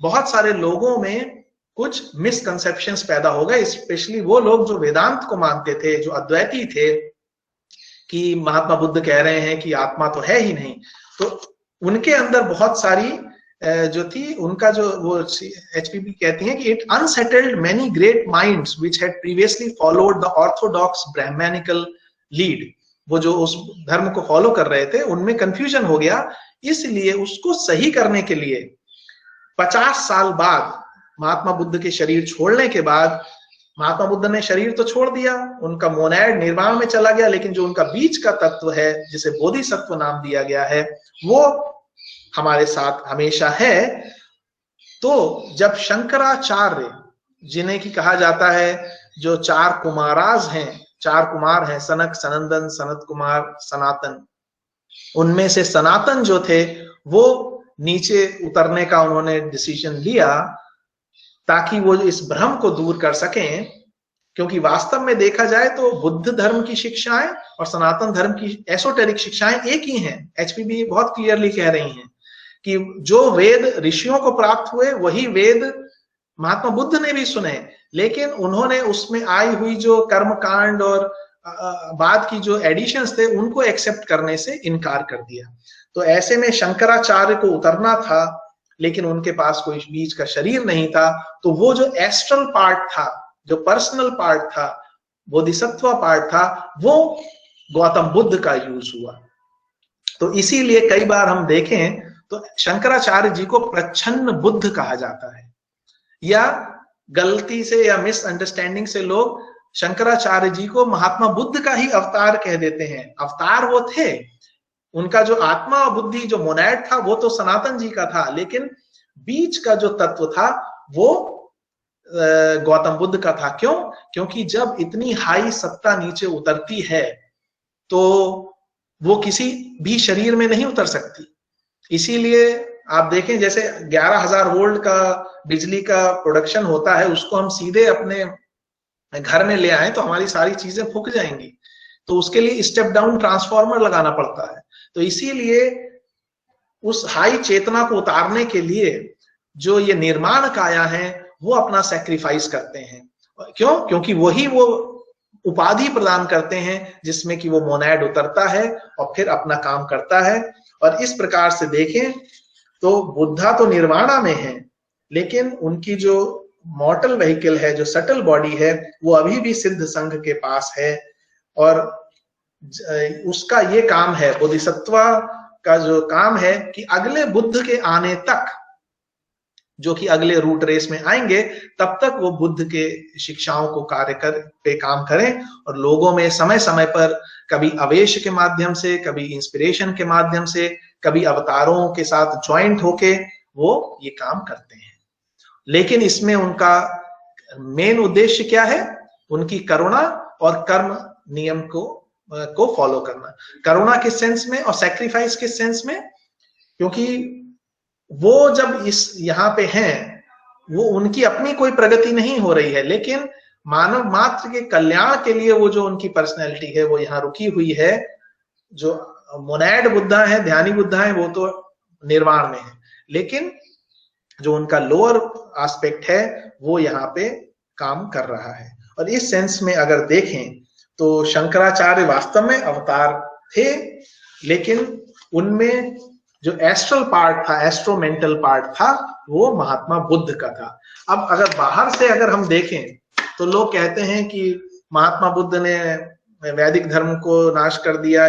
बहुत सारे लोगों में कुछ मिसकंसेप्शंस पैदा हो गए, स्पेशली वो लोग जो वेदांत को मानते थे, जो अद्वैती थे, कि महात्मा बुद्ध कह रहे हैं कि आत्मा तो है ही नहीं। तो उनके अंदर बहुत सारी जो थी उनका जो वो HPB कहती हैं कि it unsettled many great minds which had previously followed the orthodox Brahmanical lead. वो जो उस धर्म को फॉलो कर रहे थे उनमें कंफ्यूजन हो गया, इसलिए उसको सही करने के लिए 50 साल बाद महात्मा बुद्ध के शरीर छोड़ने के बाद, महात्मा बुद्ध ने शरीर तो छोड़ दिया, उनका मोनैड निर्वाण में चला गया, लेकिन जो उनका बीच का तत्व है जिसे बोधिसत्व नाम दिया गया है वो हमारे साथ हमेशा है। तो जब शंकराचार्य, जिन्हें की कहा जाता है जो 4 कुमाराज हैं, 4 कुमार हैं, सनक, सनंदन, सनत कुमार, सनातन, उनमें से सनातन जो थे वो नीचे उतरने का उन्होंने डिसीजन लिया ताकि वो इस भ्रम को दूर कर सकें, क्योंकि वास्तव में देखा जाए तो बुद्ध धर्म की शिक्षाएं और सनातन धर्म की एसोटेरिक शिक्षाएं एक ही हैं। HPB बहुत क्लियरली कह रही हैं कि जो वेद ऋषियों को प्राप्त हुए वही वेद महात्मा बुद्ध ने भी सुने, लेकिन उन्होंने उसमें आई हुई जो कर्म कांड और बाद की जो एडिशंस थे उनको एक्सेप्ट करने से इनकार कर दिया। तो ऐसे में शंकराचार्य को उतरना था, लेकिन उनके पास कोई बीच का शरीर नहीं था, तो वो जो एस्ट्रल पार्ट था, जो पर्सनल पार्ट था, बोधिसत्व पार्ट था, वो गौतम बुद्ध का यूज हुआ। तो इसीलिए कई बार हम देखें तो शंकराचार्य जी को प्रच्छन्न बुद्ध कहा जाता है, या गलती से या मिसअंडरस्टैंडिंग से लोग शंकराचार्य जी को महात्मा बुद्ध का ही अवतार कह देते हैं। अवतार वो थे, उनका जो आत्मा और बुद्धि जो मोनैड था वो तो सनातन जी का था, लेकिन बीच का जो तत्व था वो गौतम बुद्ध का था। क्यों? क्योंकि जब इतनी हाई सत्ता नीचे उतरती है तो वो किसी भी शरीर में नहीं उतर सकती। इसीलिए आप देखें जैसे 11,000 वोल्ट का बिजली का प्रोडक्शन होता है, उसको हम सीधे अपने घर में ले आए तो हमारी सारी चीजें फूक जाएंगी, तो उसके लिए स्टेप डाउन ट्रांसफार्मर लगाना पड़ता है। तो इसीलिए उस हाई चेतना को उतारने के लिए जो ये निर्माण काया है वो अपना सैक्रिफाइस करते हैं। क्यों? क्योंकि वही वो उपाधि प्रदान करते हैं जिसमें कि वो मोनैड उतरता है और फिर अपना काम करता है। और इस प्रकार से देखें तो बुद्धा तो निर्वाणा में है, लेकिन उनकी जो मॉर्टल व्हीकल है, जो सटल बॉडी है, वो अभी भी सिद्ध संघ के पास है। और उसका ये काम है, बोधिसत्व का जो काम है कि अगले बुद्ध के आने तक, जो कि अगले रूट रेस में आएंगे, तब तक वो बुद्ध के शिक्षाओं को पे काम करें और लोगों में समय समय पर कभी आवेश के माध्यम से, कभी इंस्पिरेशन के माध्यम से, कभी अवतारों के साथ ज्वाइंट होके वो ये काम करते हैं। लेकिन इसमें उनका मेन उद्देश्य क्या है? उनकी करुणा और कर्म नियम को फॉलो करना। करुणा किस सेंस में और सैक्रिफाइस किस सेंस में? क्योंकि वो जब इस यहाँ पे हैं, वो उनकी अपनी कोई प्रगति नहीं हो रही है, लेकिन मानव मात्र के कल्याण के लिए वो जो उनकी पर्सनैलिटी है वो यहाँ रुकी हुई है। जो मोनैड बुद्धा है, ध्यानी बुद्धा है, वो तो निर्वाण में है, लेकिन जो उनका लोअर एस्पेक्ट है वो यहाँ पे काम कर रहा है। और इस सेंस में अगर देखें तो शंकराचार्य वास्तव में अवतार थे, लेकिन उनमें जो एस्ट्रल पार्ट था, एस्ट्रोमेंटल पार्ट था, वो महात्मा बुद्ध का था। अब अगर बाहर से अगर हम देखें तो लोग कहते हैं कि महात्मा बुद्ध ने वैदिक धर्म को नाश कर दिया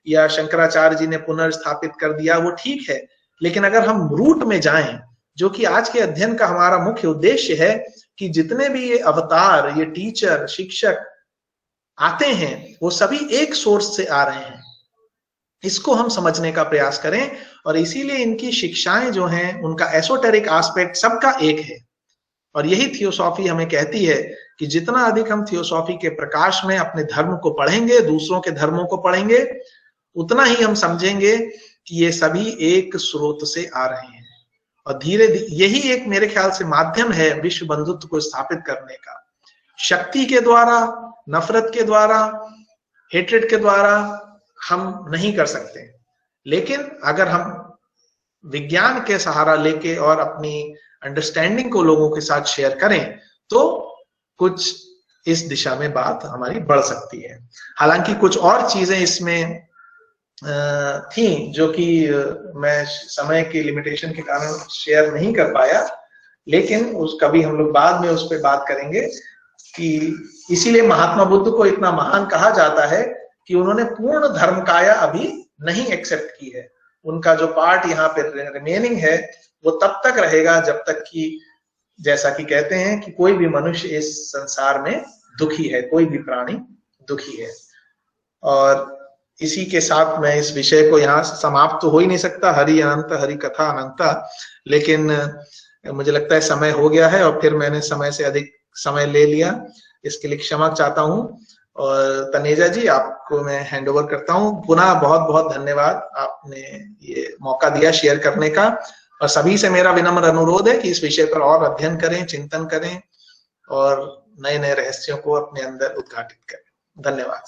या शंकराचार्य जी ने पुनर्स्थापित कर दिया, वो ठीक है। लेकिन अगर हम रूट में जाएं, जो कि आज के अध्ययन का हमारा मुख्य उद्देश्य है, कि जितने भी ये अवतार, ये टीचर, शिक्षक आते हैं, वो सभी एक सोर्स से आ रहे हैं। इसको हम समझने का प्रयास करें, और इसीलिए इनकी शिक्षाएं जो हैं, उनका एसोटेरिक एस्पेक्ट सबका एक है। और यही थियोसॉफी हमें कहती है कि जितना अधिक हम थियोसॉफी के प्रकाश में अपने धर्म को पढ़ेंगे, दूसरों के धर्मों को पढ़ेंगे, उतना ही हम समझेंगे कि ये सभी एक स्रोत से आ रहे हैं। और धीरे धीरे यही एक मेरे ख्याल से माध्यम है विश्व बंधुत्व को स्थापित करने का। शक्ति के द्वारा, नफरत के द्वारा, हेट्रेड के द्वारा हम नहीं कर सकते, लेकिन अगर हम विज्ञान के सहारा लेके और अपनी अंडरस्टैंडिंग को लोगों के साथ शेयर करें तो कुछ इस दिशा में बात हमारी बढ़ सकती है। हालांकि कुछ और चीजें इसमें थी, जो कि मैं समय की लिमिटेशन के कारण शेयर नहीं कर पाया, लेकिन उस कभी हम लोग बाद में उस पर बात करेंगे कि इसीलिए महात्मा बुद्ध को इतना महान कहा जाता है कि उन्होंने पूर्ण धर्म काया अभी नहीं एक्सेप्ट की है। उनका जो पार्ट यहाँ पे रिमेनिंग है वो तब तक रहेगा जब तक कि, जैसा कि कहते हैं कि कोई भी मनुष्य इस संसार में दुखी है, कोई भी प्राणी दुखी है। और इसी के साथ मैं इस विषय को यहाँ समाप्त तो हो ही नहीं सकता, हरि अनंत हरि कथा अनंता, लेकिन मुझे लगता है समय हो गया है और फिर मैंने समय से अधिक समय ले लिया, इसके लिए क्षमा चाहता हूँ। और तनेजा जी, आपको मैं हैंड ओवर करता हूँ। पुनः बहुत बहुत धन्यवाद, आपने ये मौका दिया शेयर करने का। और सभी से मेरा विनम्र अनुरोध है कि इस विषय पर और अध्ययन करें, चिंतन करें और नए नए रहस्यों को अपने अंदर उद्घाटित करें। धन्यवाद।